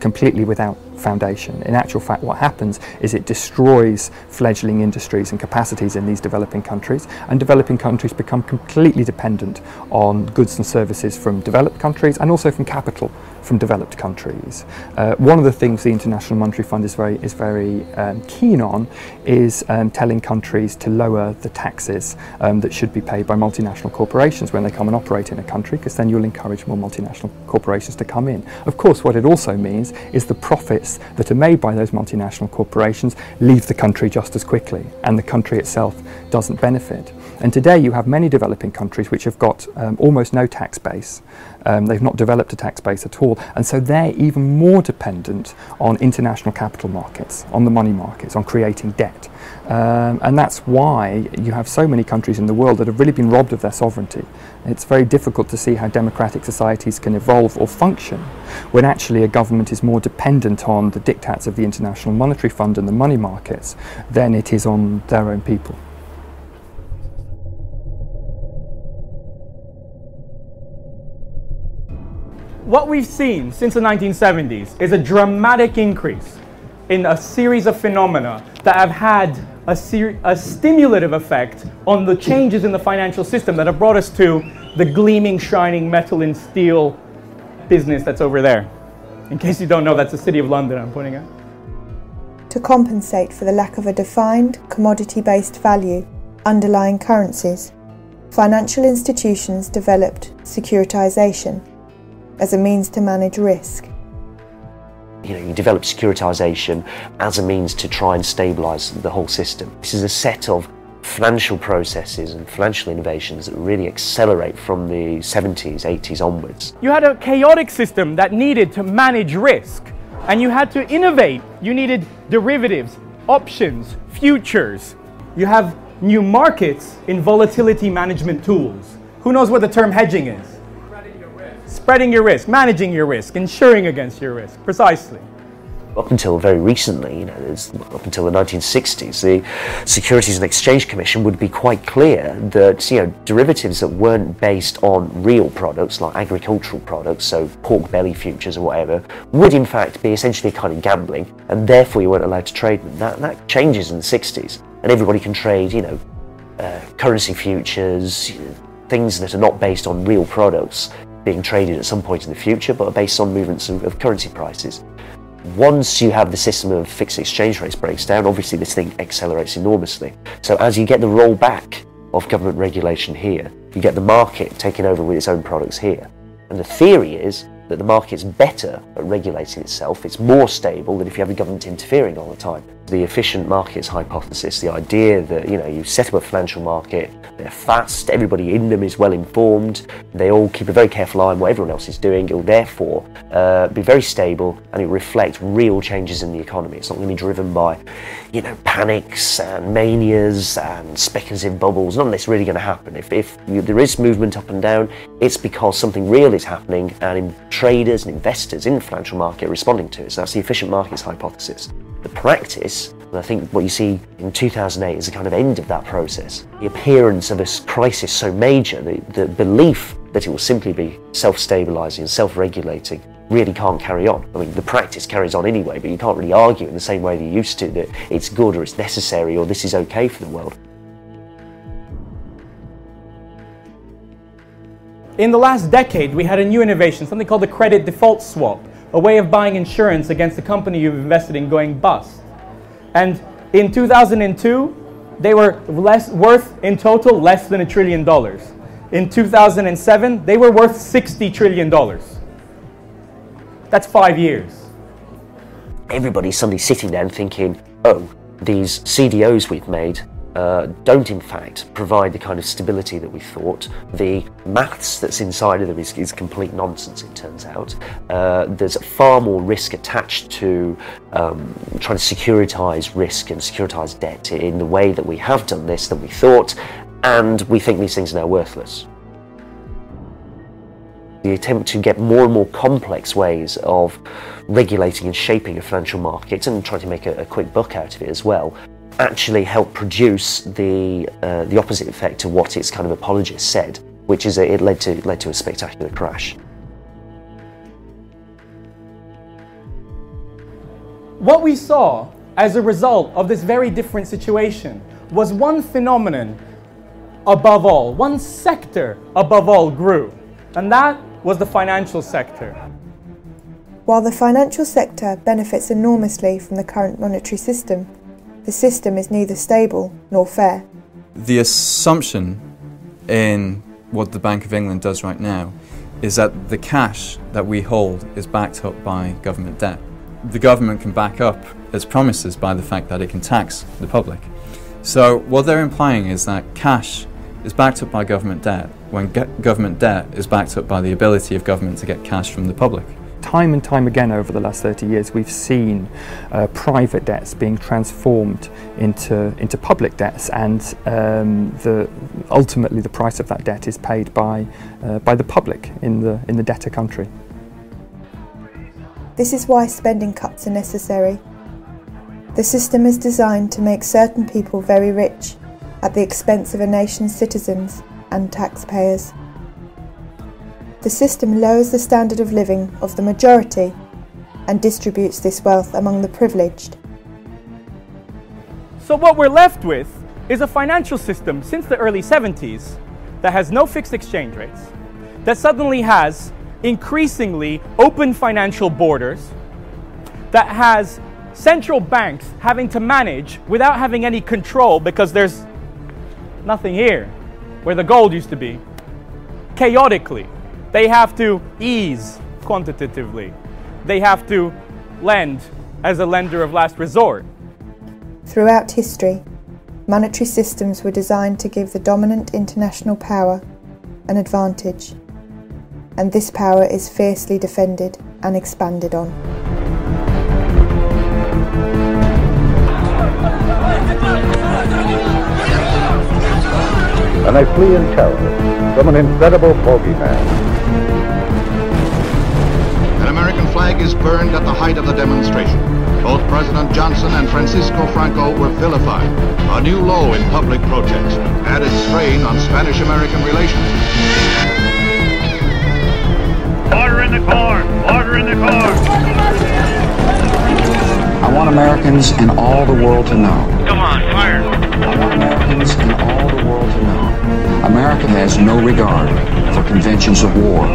completely without foundation. In actual fact, what happens is it destroys fledgling industries and capacities in these developing countries, and developing countries become completely dependent on goods and services from developed countries and also from capital from developed countries. One of the things the International Monetary Fund is very keen on is telling countries to lower the taxes that should be paid by multinational corporations when they come and operate in a country, because then you'll encourage more multinational corporations to come in. Of course, what it also means is the profits that are made by those multinational corporations leave the country just as quickly, and the country itself doesn't benefit. And today you have many developing countries which have got almost no tax base. They've not developed a tax base at all, and so they're even more dependent on international capital markets, on the money markets, on creating debt. And that's why you have so many countries in the world that have really been robbed of their sovereignty. It's very difficult to see how democratic societies can evolve or function when actually a government is more dependent on the diktats of the International Monetary Fund and the money markets than it is on their own people. What we've seen since the 1970s is a dramatic increase in a series of phenomena that have had a stimulative effect on the changes in the financial system that have brought us to the gleaming, shining metal and steel business that's over there. In case you don't know, that's the City of London I'm pointing at. To compensate for the lack of a defined, commodity-based value underlying currencies, financial institutions developed securitization as a means to manage risk. You develop securitization as a means to try and stabilize the whole system. This is a set of financial processes and financial innovations that really accelerate from the 70s, 80s onwards. You had a chaotic system that needed to manage risk, and you had to innovate. You needed derivatives, options, futures. You have new markets in volatility management tools. Who knows what the term hedging is? Spreading your risk, managing your risk, insuring against your risk, precisely. Up until very recently, up until the 1960s, the Securities and Exchange Commission would be quite clear that derivatives that weren't based on real products, like agricultural products, so pork belly futures or whatever, would in fact be essentially a kind of gambling, and therefore you weren't allowed to trade them. That changes in the 60s, and everybody can trade, currency futures, things that are not based on real products being traded at some point in the future, but are based on movements of currency prices. Once you have the system of fixed exchange rates breaks down, obviously this thing accelerates enormously. So as you get the rollback of government regulation here, you get the market taking over with its own products here. And the theory is that the market's better at regulating itself, it's more stable than if you have the government interfering all the time. The efficient markets hypothesis, the idea that you set up a financial market, they're fast, everybody in them is well informed, they all keep a very careful eye on what everyone else is doing, it will therefore be very stable and it will reflect real changes in the economy. It's not going to be driven by panics and manias and speculative bubbles. None of this really going to happen. If there is movement up and down, it's because something real is happening and traders and investors in the financial market are responding to it. So that's the efficient markets hypothesis. The practice, and I think what you see in 2008 is a kind of end of that process. The appearance of a crisis so major, the belief that it will simply be self-stabilising and self-regulating really can't carry on. I mean, the practice carries on anyway, but you can't really argue in the same way that you used to, that it's good or it's necessary or this is okay for the world. In the last decade, we had a new innovation, something called the credit default swap, a way of buying insurance against the company you've invested in going bust. And in 2002, they were worth in total less than $1 trillion. In 2007, they were worth $60 trillion. That's 5 years. Everybody's suddenly sitting there and thinking, oh, these CDOs we've made don't in fact provide the kind of stability that we thought. The maths that's inside of them is complete nonsense, it turns out. There's far more risk attached to trying to securitise risk and securitise debt in the way that we have done this than we thought, and we think these things are now worthless. The attempt to get more and more complex ways of regulating and shaping a financial market and trying to make a quick buck out of it as well actually helped produce the opposite effect to what its kind of apologists said, which is that it led to a spectacular crash. What we saw as a result of this very different situation was one phenomenon above all, one sector above all grew, and that was the financial sector. While the financial sector benefits enormously from the current monetary system, the system is neither stable nor fair. The assumption in what the Bank of England does right now is that the cash that we hold is backed up by government debt. The government can back up its promises by the fact that it can tax the public. So what they're implying is that cash is backed up by government debt, when government debt is backed up by the ability of government to get cash from the public. Time and time again over the last 30 years we've seen private debts being transformed into public debts, and ultimately the price of that debt is paid by the public in the debtor country. This is why spending cuts are necessary. The system is designed to make certain people very rich at the expense of a nation's citizens and taxpayers. The system lowers the standard of living of the majority and distributes this wealth among the privileged. So what we're left with is a financial system since the early 70s that has no fixed exchange rates, that suddenly has increasingly open financial borders, that has central banks having to manage without having any control because there's nothing here where the gold used to be. Chaotically. They have to ease quantitatively. They have to lend as a lender of last resort. Throughout history, monetary systems were designed to give the dominant international power an advantage, and this power is fiercely defended and expanded on. And I flee in terror from an incredible bogeyman. An American flag is burned at the height of the demonstration. Both President Johnson and Francisco Franco were vilified. A new low in public protest added strain on Spanish-American relations. Order in the court! Order in the court! I want Americans and all the world to know. Come on, fire! I want Americans and all the world to know. America has no regard for conventions of war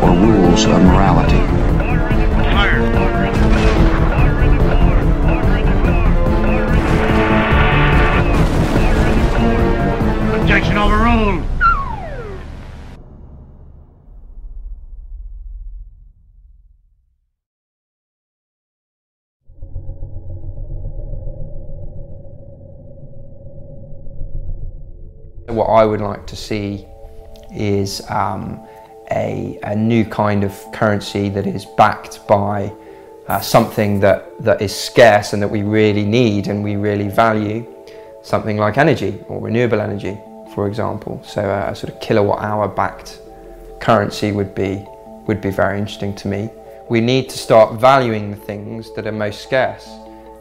or rules of morality. Objection overruled. What I would like to see is a new kind of currency that is backed by something that is scarce and that we really need and we really value, something like energy or renewable energy, for example. So a sort of kilowatt-hour backed currency would be very interesting to me. We need to start valuing the things that are most scarce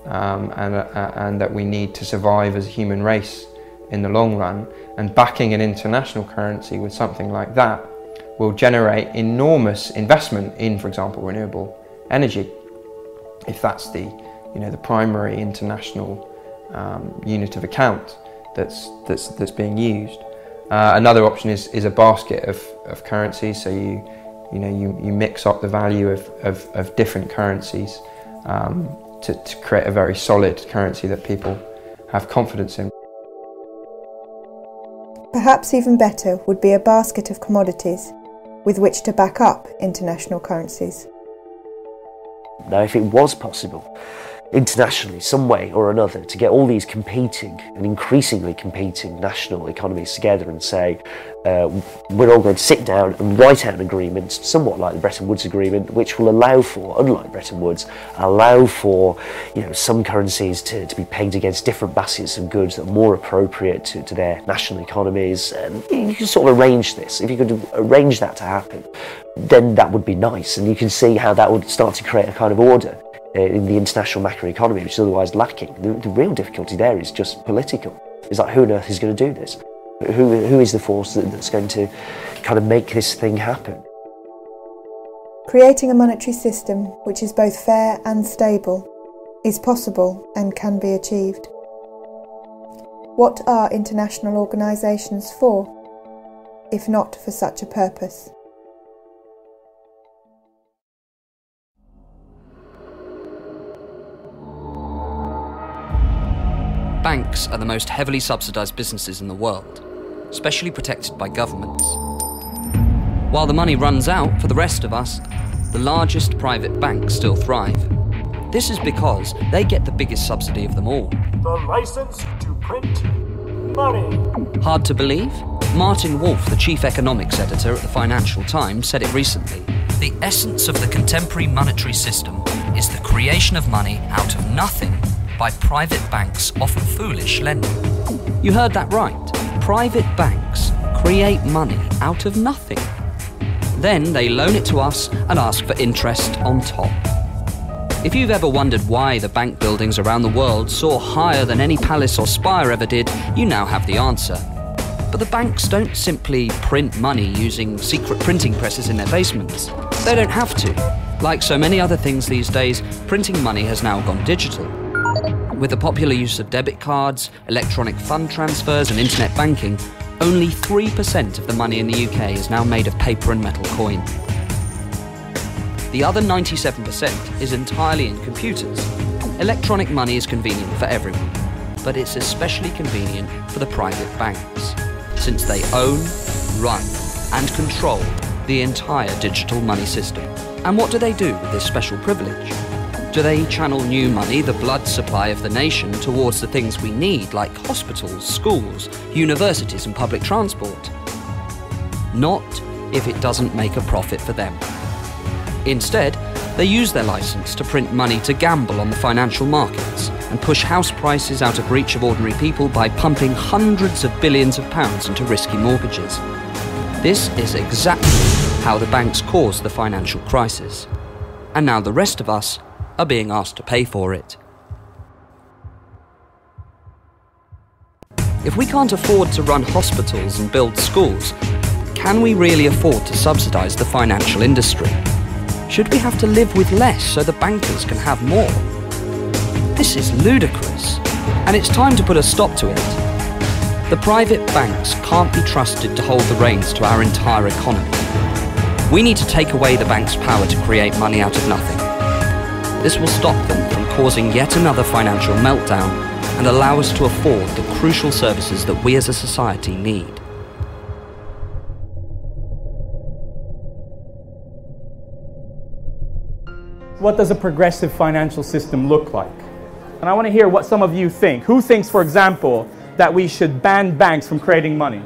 and that we need to survive as a human race in the long run, and backing an international currency with something like that will generate enormous investment in, for example, renewable energy, if that's the primary international unit of account that's being used. Another option is a basket of currencies, so you mix up the value of different currencies to create a very solid currency that people have confidence in. Perhaps even better would be a basket of commodities with which to back up international currencies. Now, if it was possible, internationally, some way or another, to get all these competing and increasingly competing national economies together and say, we're all going to sit down and write out an agreement, somewhat like the Bretton Woods Agreement, which will allow for, unlike Bretton Woods, allow for some currencies to be pegged against different baskets of goods that are more appropriate to their national economies. And you can sort of arrange this. If you could arrange that to happen, then that would be nice, and you can see how that would start to create a kind of order in the international macroeconomy, which is otherwise lacking. The real difficulty there is just political. It's like, who on earth is going to do this? Who is the force that's going to kind of make this thing happen? Creating a monetary system which is both fair and stable is possible and can be achieved. What are international organisations for, if not for such a purpose? Banks are the most heavily subsidised businesses in the world, specially protected by governments. While the money runs out for the rest of us, the largest private banks still thrive. This is because they get the biggest subsidy of them all. The license to print money. Hard to believe? Martin Wolf, the chief economics editor at the Financial Times, said it recently. The essence of the contemporary monetary system is the creation of money out of nothing by private banks, often foolish lending. You heard that right. Private banks create money out of nothing. Then they loan it to us and ask for interest on top. If you've ever wondered why the bank buildings around the world soar higher than any palace or spire ever did, you now have the answer. But the banks don't simply print money using secret printing presses in their basements. They don't have to. Like so many other things these days, printing money has now gone digital. With the popular use of debit cards, electronic fund transfers and internet banking, only 3% of the money in the UK is now made of paper and metal coin. The other 97% is entirely in computers. Electronic money is convenient for everyone, but it's especially convenient for the private banks, since they own, run, and control the entire digital money system. And what do they do with this special privilege? Do they channel new money, the blood supply of the nation, towards the things we need, like hospitals, schools, universities, and public transport? Not if it doesn't make a profit for them. Instead, they use their license to print money to gamble on the financial markets and push house prices out of reach of ordinary people by pumping hundreds of billions of pounds into risky mortgages. This is exactly how the banks caused the financial crisis. And now the rest of us are being asked to pay for it. If we can't afford to run hospitals and build schools, can we really afford to subsidise the financial industry? Should we have to live with less so the bankers can have more? This is ludicrous, and it's time to put a stop to it. The private banks can't be trusted to hold the reins to our entire economy. We need to take away the bank's power to create money out of nothing. This will stop them from causing yet another financial meltdown and allow us to afford the crucial services that we as a society need. What does a progressive financial system look like? And I want to hear what some of you think. Who thinks, for example, that we should ban banks from creating money?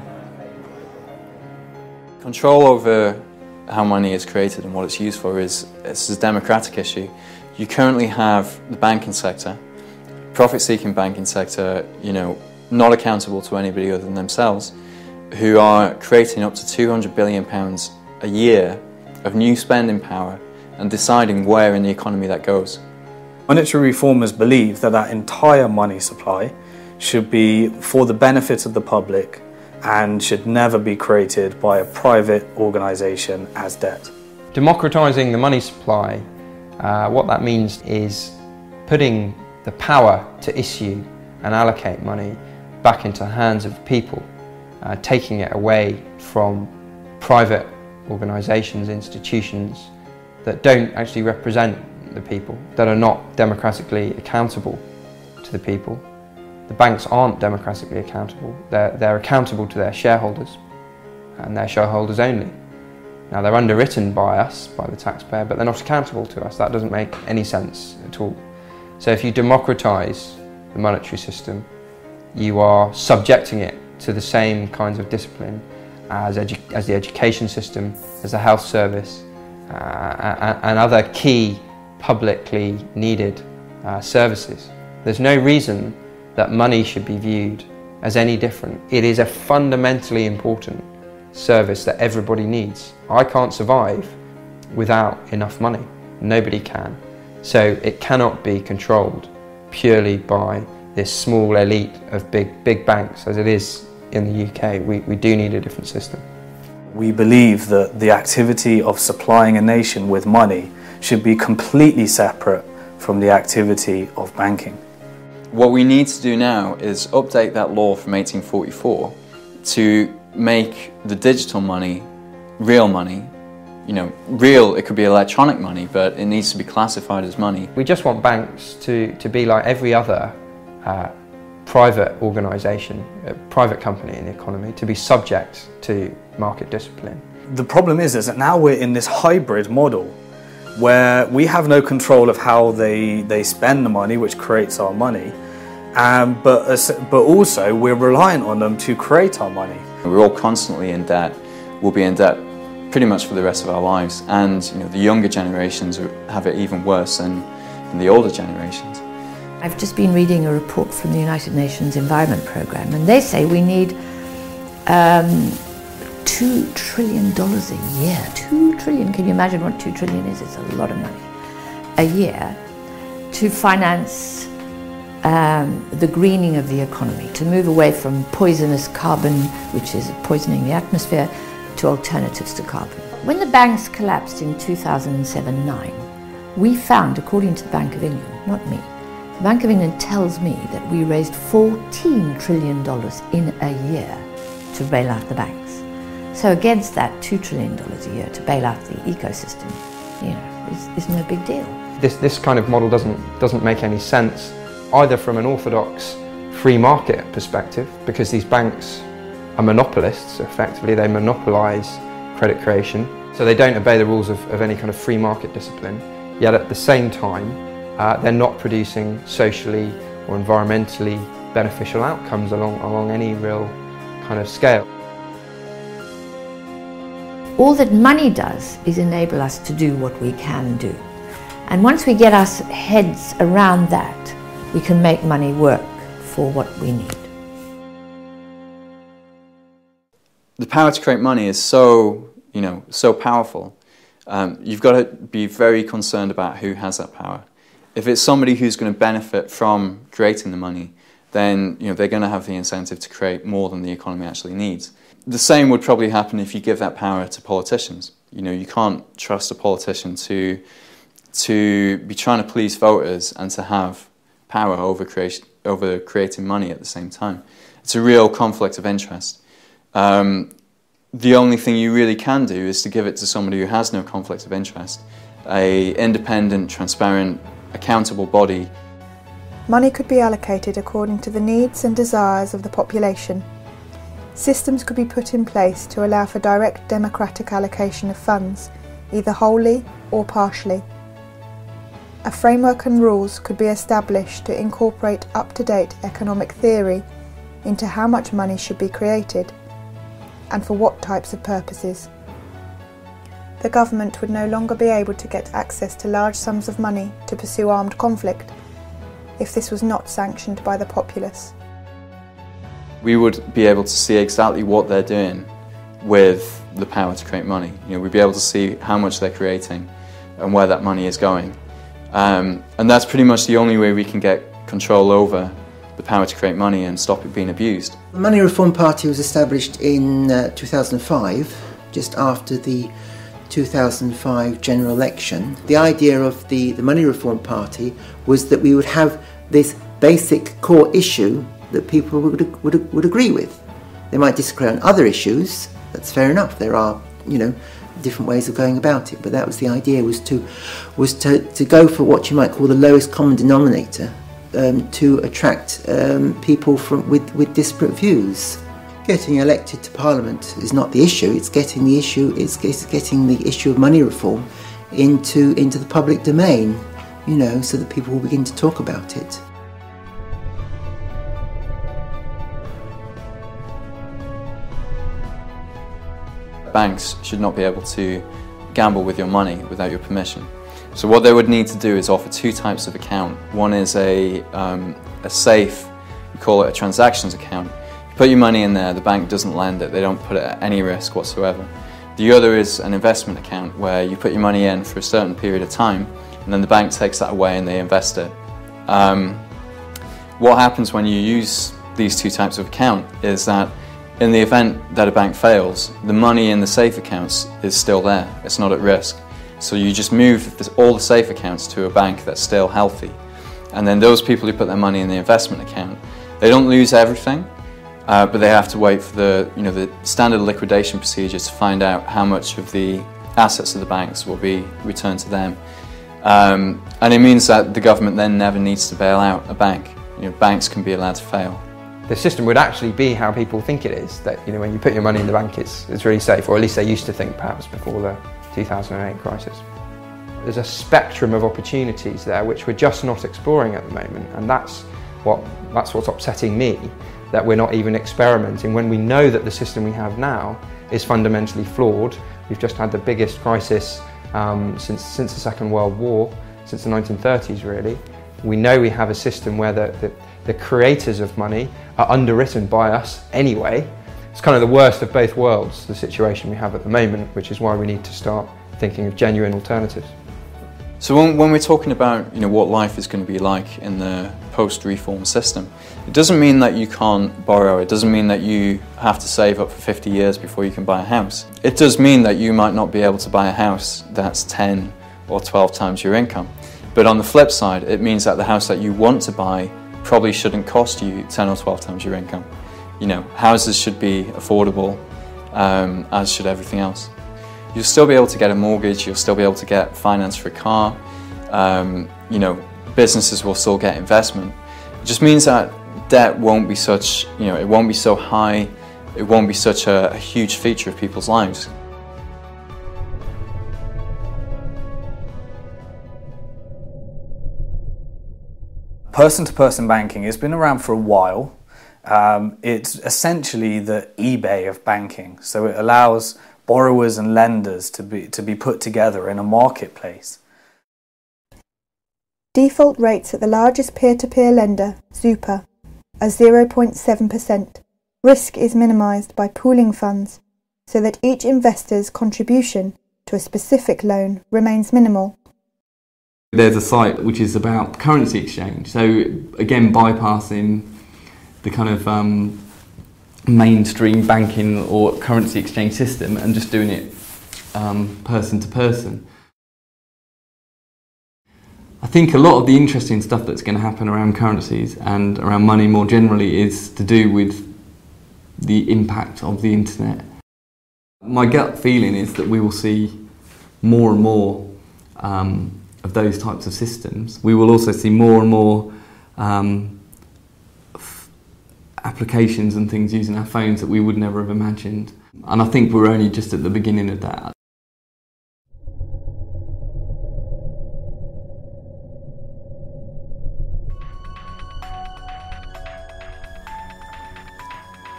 Control over how money is created and what it's used for is a democratic issue. You currently have the banking sector, profit-seeking banking sector, not accountable to anybody other than themselves, who are creating up to £200 billion a year of new spending power and deciding where in the economy that goes. Monetary reformers believe that that entire money supply should be for the benefit of the public and should never be created by a private organisation as debt. Democratising the money supply, what that means is putting the power to issue and allocate money back into the hands of people, taking it away from private organisations, institutions that don't actually represent the people, that are not democratically accountable to the people. The banks aren't democratically accountable. They're accountable to their shareholders and their shareholders only. Now they're underwritten by us, by the taxpayer, but they're not accountable to us. That doesn't make any sense at all. So if you democratise the monetary system, you are subjecting it to the same kinds of discipline as the education system, as the health service, and other key publicly needed services. There's no reason that money should be viewed as any different. It is a fundamentally important service that everybody needs. I can't survive without enough money. Nobody can. So it cannot be controlled purely by this small elite of big banks as it is in the UK. We do need a different system. We believe that the activity of supplying a nation with money should be completely separate from the activity of banking. What we need to do now is update that law from 1844 to make the digital money real money. Real, it could be electronic money, but it needs to be classified as money. We just want banks to be like every other private organisation, private company in the economy, to be subject to market discipline. The problem is that now we're in this hybrid model where we have no control of how they spend the money, which creates our money, but also we're reliant on them to create our money. We're all constantly in debt. We'll be in debt pretty much for the rest of our lives, and the younger generations have it even worse than the older generations. I've just been reading a report from the United Nations Environment Programme, and they say we need $2 trillion a year. 2 trillion, can you imagine what 2 trillion is? It's a lot of money. A year to finance the greening of the economy, to move away from poisonous carbon, which is poisoning the atmosphere, to alternatives to carbon. When the banks collapsed in 2007-9, we found, according to the Bank of England, not me, the Bank of England tells me that we raised $14 trillion in a year to bail out the banks. So against that $2 trillion a year to bail out the ecosystem, is no big deal. This kind of model doesn't make any sense, either from an orthodox free market perspective, because these banks are monopolists. Effectively they monopolise credit creation, so they don't obey the rules of any kind of free market discipline, yet at the same time they're not producing socially or environmentally beneficial outcomes along any real kind of scale. All that money does is enable us to do what we can do. And once we get our heads around that, we can make money work for what we need. The power to create money is so powerful. You've got to be very concerned about who has that power. If it's somebody who's going to benefit from creating the money, then they're going to have the incentive to create more than the economy actually needs. The same would probably happen if you give that power to politicians. You can't trust a politician to be trying to please voters and to have power over creating money at the same time. It's a real conflict of interest. The only thing you really can do is to give it to somebody who has no conflict of interest, an independent, transparent, accountable body. Money could be allocated according to the needs and desires of the population. Systems could be put in place to allow for direct democratic allocation of funds, either wholly or partially. A framework and rules could be established to incorporate up-to-date economic theory into how much money should be created and for what types of purposes. The government would no longer be able to get access to large sums of money to pursue armed conflict if this was not sanctioned by the populace. We would be able to see exactly what they're doing with the power to create money. We'd be able to see how much they're creating and where that money is going. And that's pretty much the only way we can get control over the power to create money and stop it being abused. The Money Reform Party was established in 2005, just after the 2005 general election. The idea of the Money Reform Party was that we would have this basic core issue that people would agree with. They might disagree on other issues, that's fair enough, there are different ways of going about it, but that was the idea, was to go for what you might call the lowest common denominator, to attract people with disparate views. Getting elected to Parliament is not the issue, it's getting the issue of money reform into the public domain, so that people will begin to talk about it. Banks should not be able to gamble with your money without your permission. So what they would need to do is offer two types of account. One is a safe, we call it a transactions account. You put your money in there, the bank doesn't lend it, they don't put it at any risk whatsoever. The other is an investment account where you put your money in for a certain period of time and then the bank takes that away and they invest it. What happens when you use these two types of account is that in the event that a bank fails, the money in the safe accounts is still there, it's not at risk. So you just move all the safe accounts to a bank that's still healthy. And then those people who put their money in the investment account, they don't lose everything, but they have to wait for the standard liquidation procedures to find out how much of the assets of the banks will be returned to them. And it means that the government then never needs to bail out a bank. Banks can be allowed to fail. The system would actually be how people think it is, that when you put your money in the bank it's really safe, or at least they used to think perhaps before the 2008 crisis. There's a spectrum of opportunities there which we're just not exploring at the moment, and that's That's what's upsetting me, that we're not even experimenting when we know that the system we have now is fundamentally flawed. We've just had the biggest crisis since the Second World War, since the 1930s really. We know we have a system where the creators of money are underwritten by us anyway. It's kind of the worst of both worlds, the situation we have at the moment, which is why we need to start thinking of genuine alternatives. So when we're talking about what life is going to be like in the post-reform system, it doesn't mean that you can't borrow, it doesn't mean that you have to save up for 50 years before you can buy a house. It does mean that you might not be able to buy a house that's 10 or 12 times your income. But on the flip side, it means that the house that you want to buy probably shouldn't cost you 10 or 12 times your income. Houses should be affordable, as should everything else. You'll still be able to get a mortgage, you'll still be able to get finance for a car, businesses will still get investment. It just means that debt won't be such, it won't be so high, it won't be such a huge feature of people's lives. Person-to-person banking has been around for a while. It's essentially the eBay of banking, so it allows borrowers and lenders to be put together in a marketplace. Default rates at the largest peer-to-peer lender, Zupa, are 0.7%. Risk is minimised by pooling funds so that each investor's contribution to a specific loan remains minimal. There's a site which is about currency exchange, so again bypassing the kind of mainstream banking or currency exchange system and just doing it person to person. I think a lot of the interesting stuff that's going to happen around currencies and around money more generally is to do with the impact of the internet. My gut feeling is that we will see more and more of those types of systems. We will also see more and more applications and things using our phones that we would never have imagined. And I think we're only just at the beginning of that.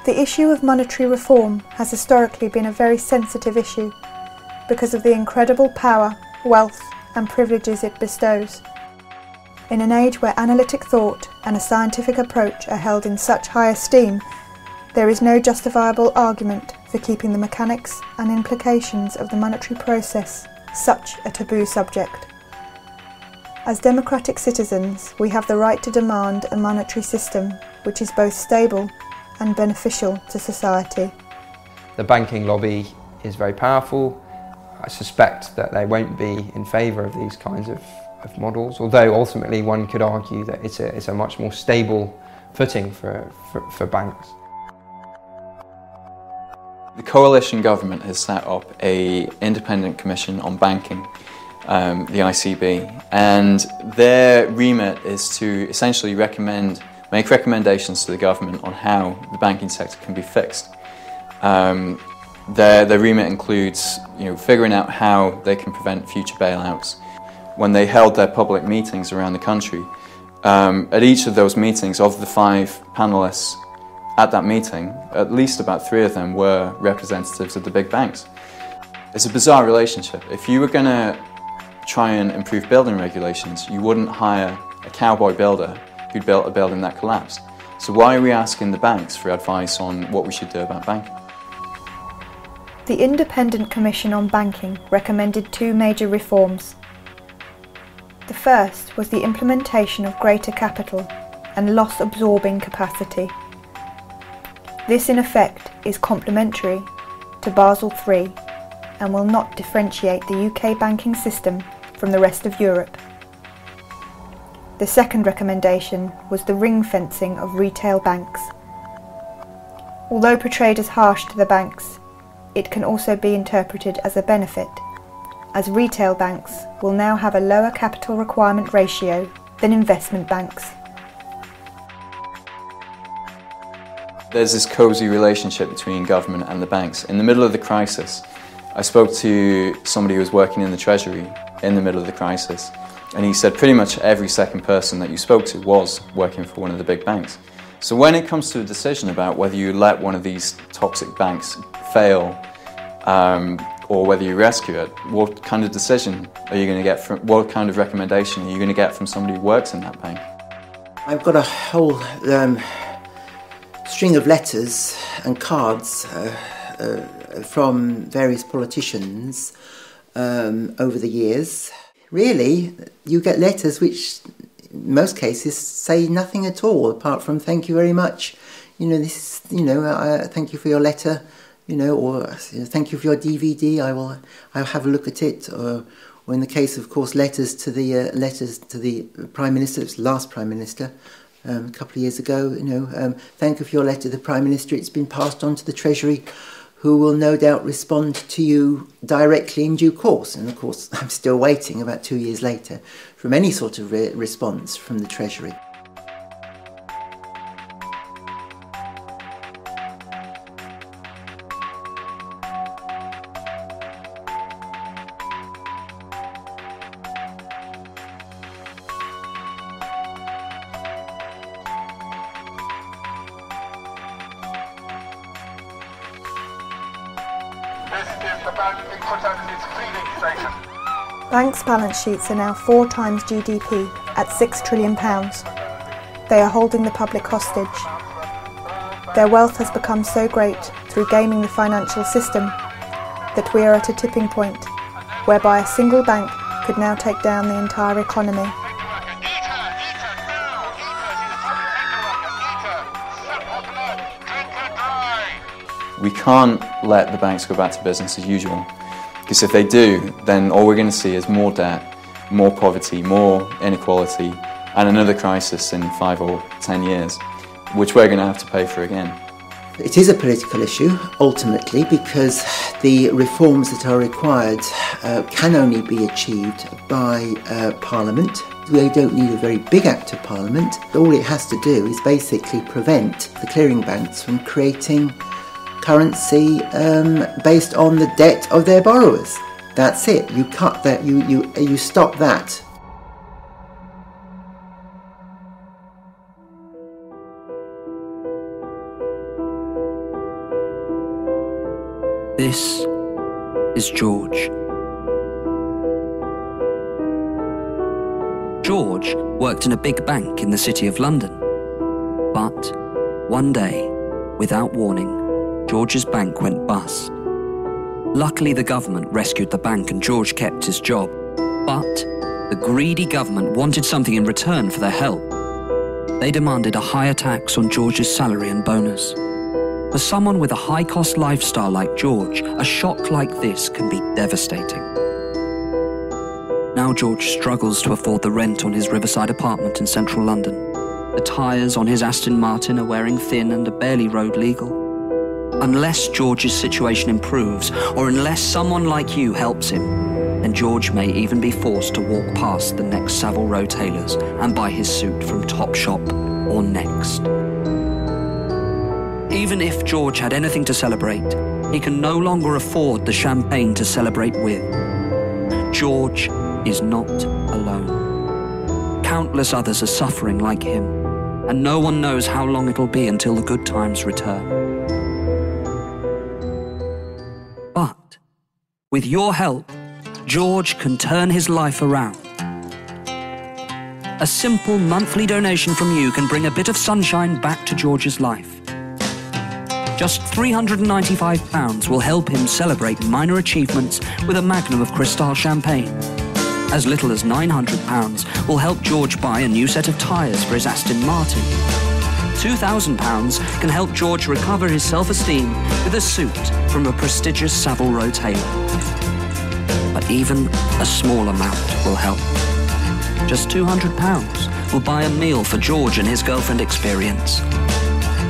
The issue of monetary reform has historically been a very sensitive issue because of the incredible power, wealth and privileges it bestows. In an age where analytic thought and a scientific approach are held in such high esteem, there is no justifiable argument for keeping the mechanics and implications of the monetary process such a taboo subject. As democratic citizens, we have the right to demand a monetary system which is both stable and beneficial to society. The banking lobby is very powerful. I suspect that they won't be in favour of these kinds of models, although ultimately one could argue that it's a much more stable footing for banks. The coalition government has set up an independent commission on banking, the ICB, and their remit is to essentially make recommendations to the government on how the banking sector can be fixed. Their remit includes figuring out how they can prevent future bailouts. When they held their public meetings around the country, at each of those meetings, of the 5 panellists at that meeting, at least about 3 of them were representatives of the big banks. It's a bizarre relationship. If you were going to try and improve building regulations, you wouldn't hire a cowboy builder who'd built a building that collapsed. So why are we asking the banks for advice on what we should do about banking? The Independent Commission on Banking recommended 2 major reforms. The first was the implementation of greater capital and loss-absorbing capacity. This in effect is complementary to Basel III and will not differentiate the UK banking system from the rest of Europe. The second recommendation was the ring-fencing of retail banks. Although portrayed as harsh to the banks, it can also be interpreted as a benefit, as retail banks will now have a lower capital requirement ratio than investment banks. There's this cosy relationship between government and the banks. In the middle of the crisis, I spoke to somebody who was working in the Treasury in the middle of the crisis, And he said pretty much every second person that you spoke to was working for one of the big banks. So when it comes to a decision about whether you let one of these toxic banks fail or whether you rescue it, what kind of decision are you going to get from, what kind of recommendation are you going to get from somebody who works in that bank? I've got a whole string of letters and cards from various politicians over the years. Really, you get letters which in most cases say nothing at all apart from thank you very much, this is, thank you for your letter, or thank you for your DVD, I'll have a look at it, or in the case of course letters to the Prime Minister, it was the last Prime Minister a couple of years ago, thank you for your letter to the Prime Minister, it's been passed on to the Treasury, who will no doubt respond to you directly in due course. And of course, I'm still waiting about 2 years later from any sort of response from the Treasury. Banks' balance sheets are now 4 times GDP at £6 trillion. They are holding the public hostage. Their wealth has become so great through gaming the financial system that we are at a tipping point whereby a single bank could now take down the entire economy. We can't let the banks go back to business as usual, because if they do, then all we're going to see is more debt, more poverty, more inequality, and another crisis in 5 or 10 years, which we're going to have to pay for again. It is a political issue, ultimately, because the reforms that are required can only be achieved by Parliament. They don't need a very big act of Parliament. All it has to do is basically prevent the clearing banks from creating currency based on the debt of their borrowers. That's it. You cut that. You stop that. This is George. George worked in a big bank in the City of London. But one day, without warning, George's bank went bust. Luckily, the government rescued the bank and George kept his job. But the greedy government wanted something in return for their help. They demanded a higher tax on George's salary and bonus. For someone with a high-cost lifestyle like George, a shock like this can be devastating. Now George struggles to afford the rent on his riverside apartment in central London. The tyres on his Aston Martin are wearing thin and are barely road legal. Unless George's situation improves, or unless someone like you helps him, then George may even be forced to walk past the next Savile Row tailors and buy his suit from Topshop or Next. Even if George had anything to celebrate, he can no longer afford the champagne to celebrate with. George is not alone. Countless others are suffering like him, and no one knows how long it'll be until the good times return. But with your help, George can turn his life around. A simple monthly donation from you can bring a bit of sunshine back to George's life. Just £395 will help him celebrate minor achievements with a magnum of Cristal champagne. As little as £900 will help George buy a new set of tyres for his Aston Martin. £2,000 can help George recover his self-esteem with a suit from a prestigious Savile Row tailor. But even a small amount will help. Just £200 will buy a meal for George and his girlfriend Experience.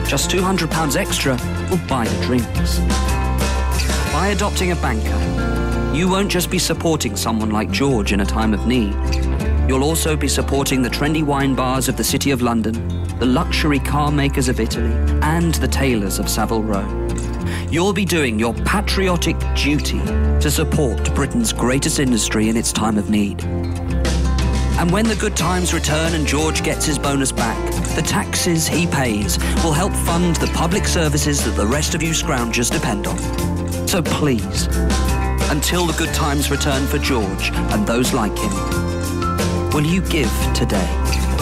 Just £200 extra will buy the drinks. By adopting a banker, you won't just be supporting someone like George in a time of need. You'll also be supporting the trendy wine bars of the City of London, the luxury car makers of Italy, and the tailors of Savile Row. You'll be doing your patriotic duty to support Britain's greatest industry in its time of need. And when the good times return and George gets his bonus back, the taxes he pays will help fund the public services that the rest of you scroungers depend on. So please, until the good times return for George and those like him, will you give today?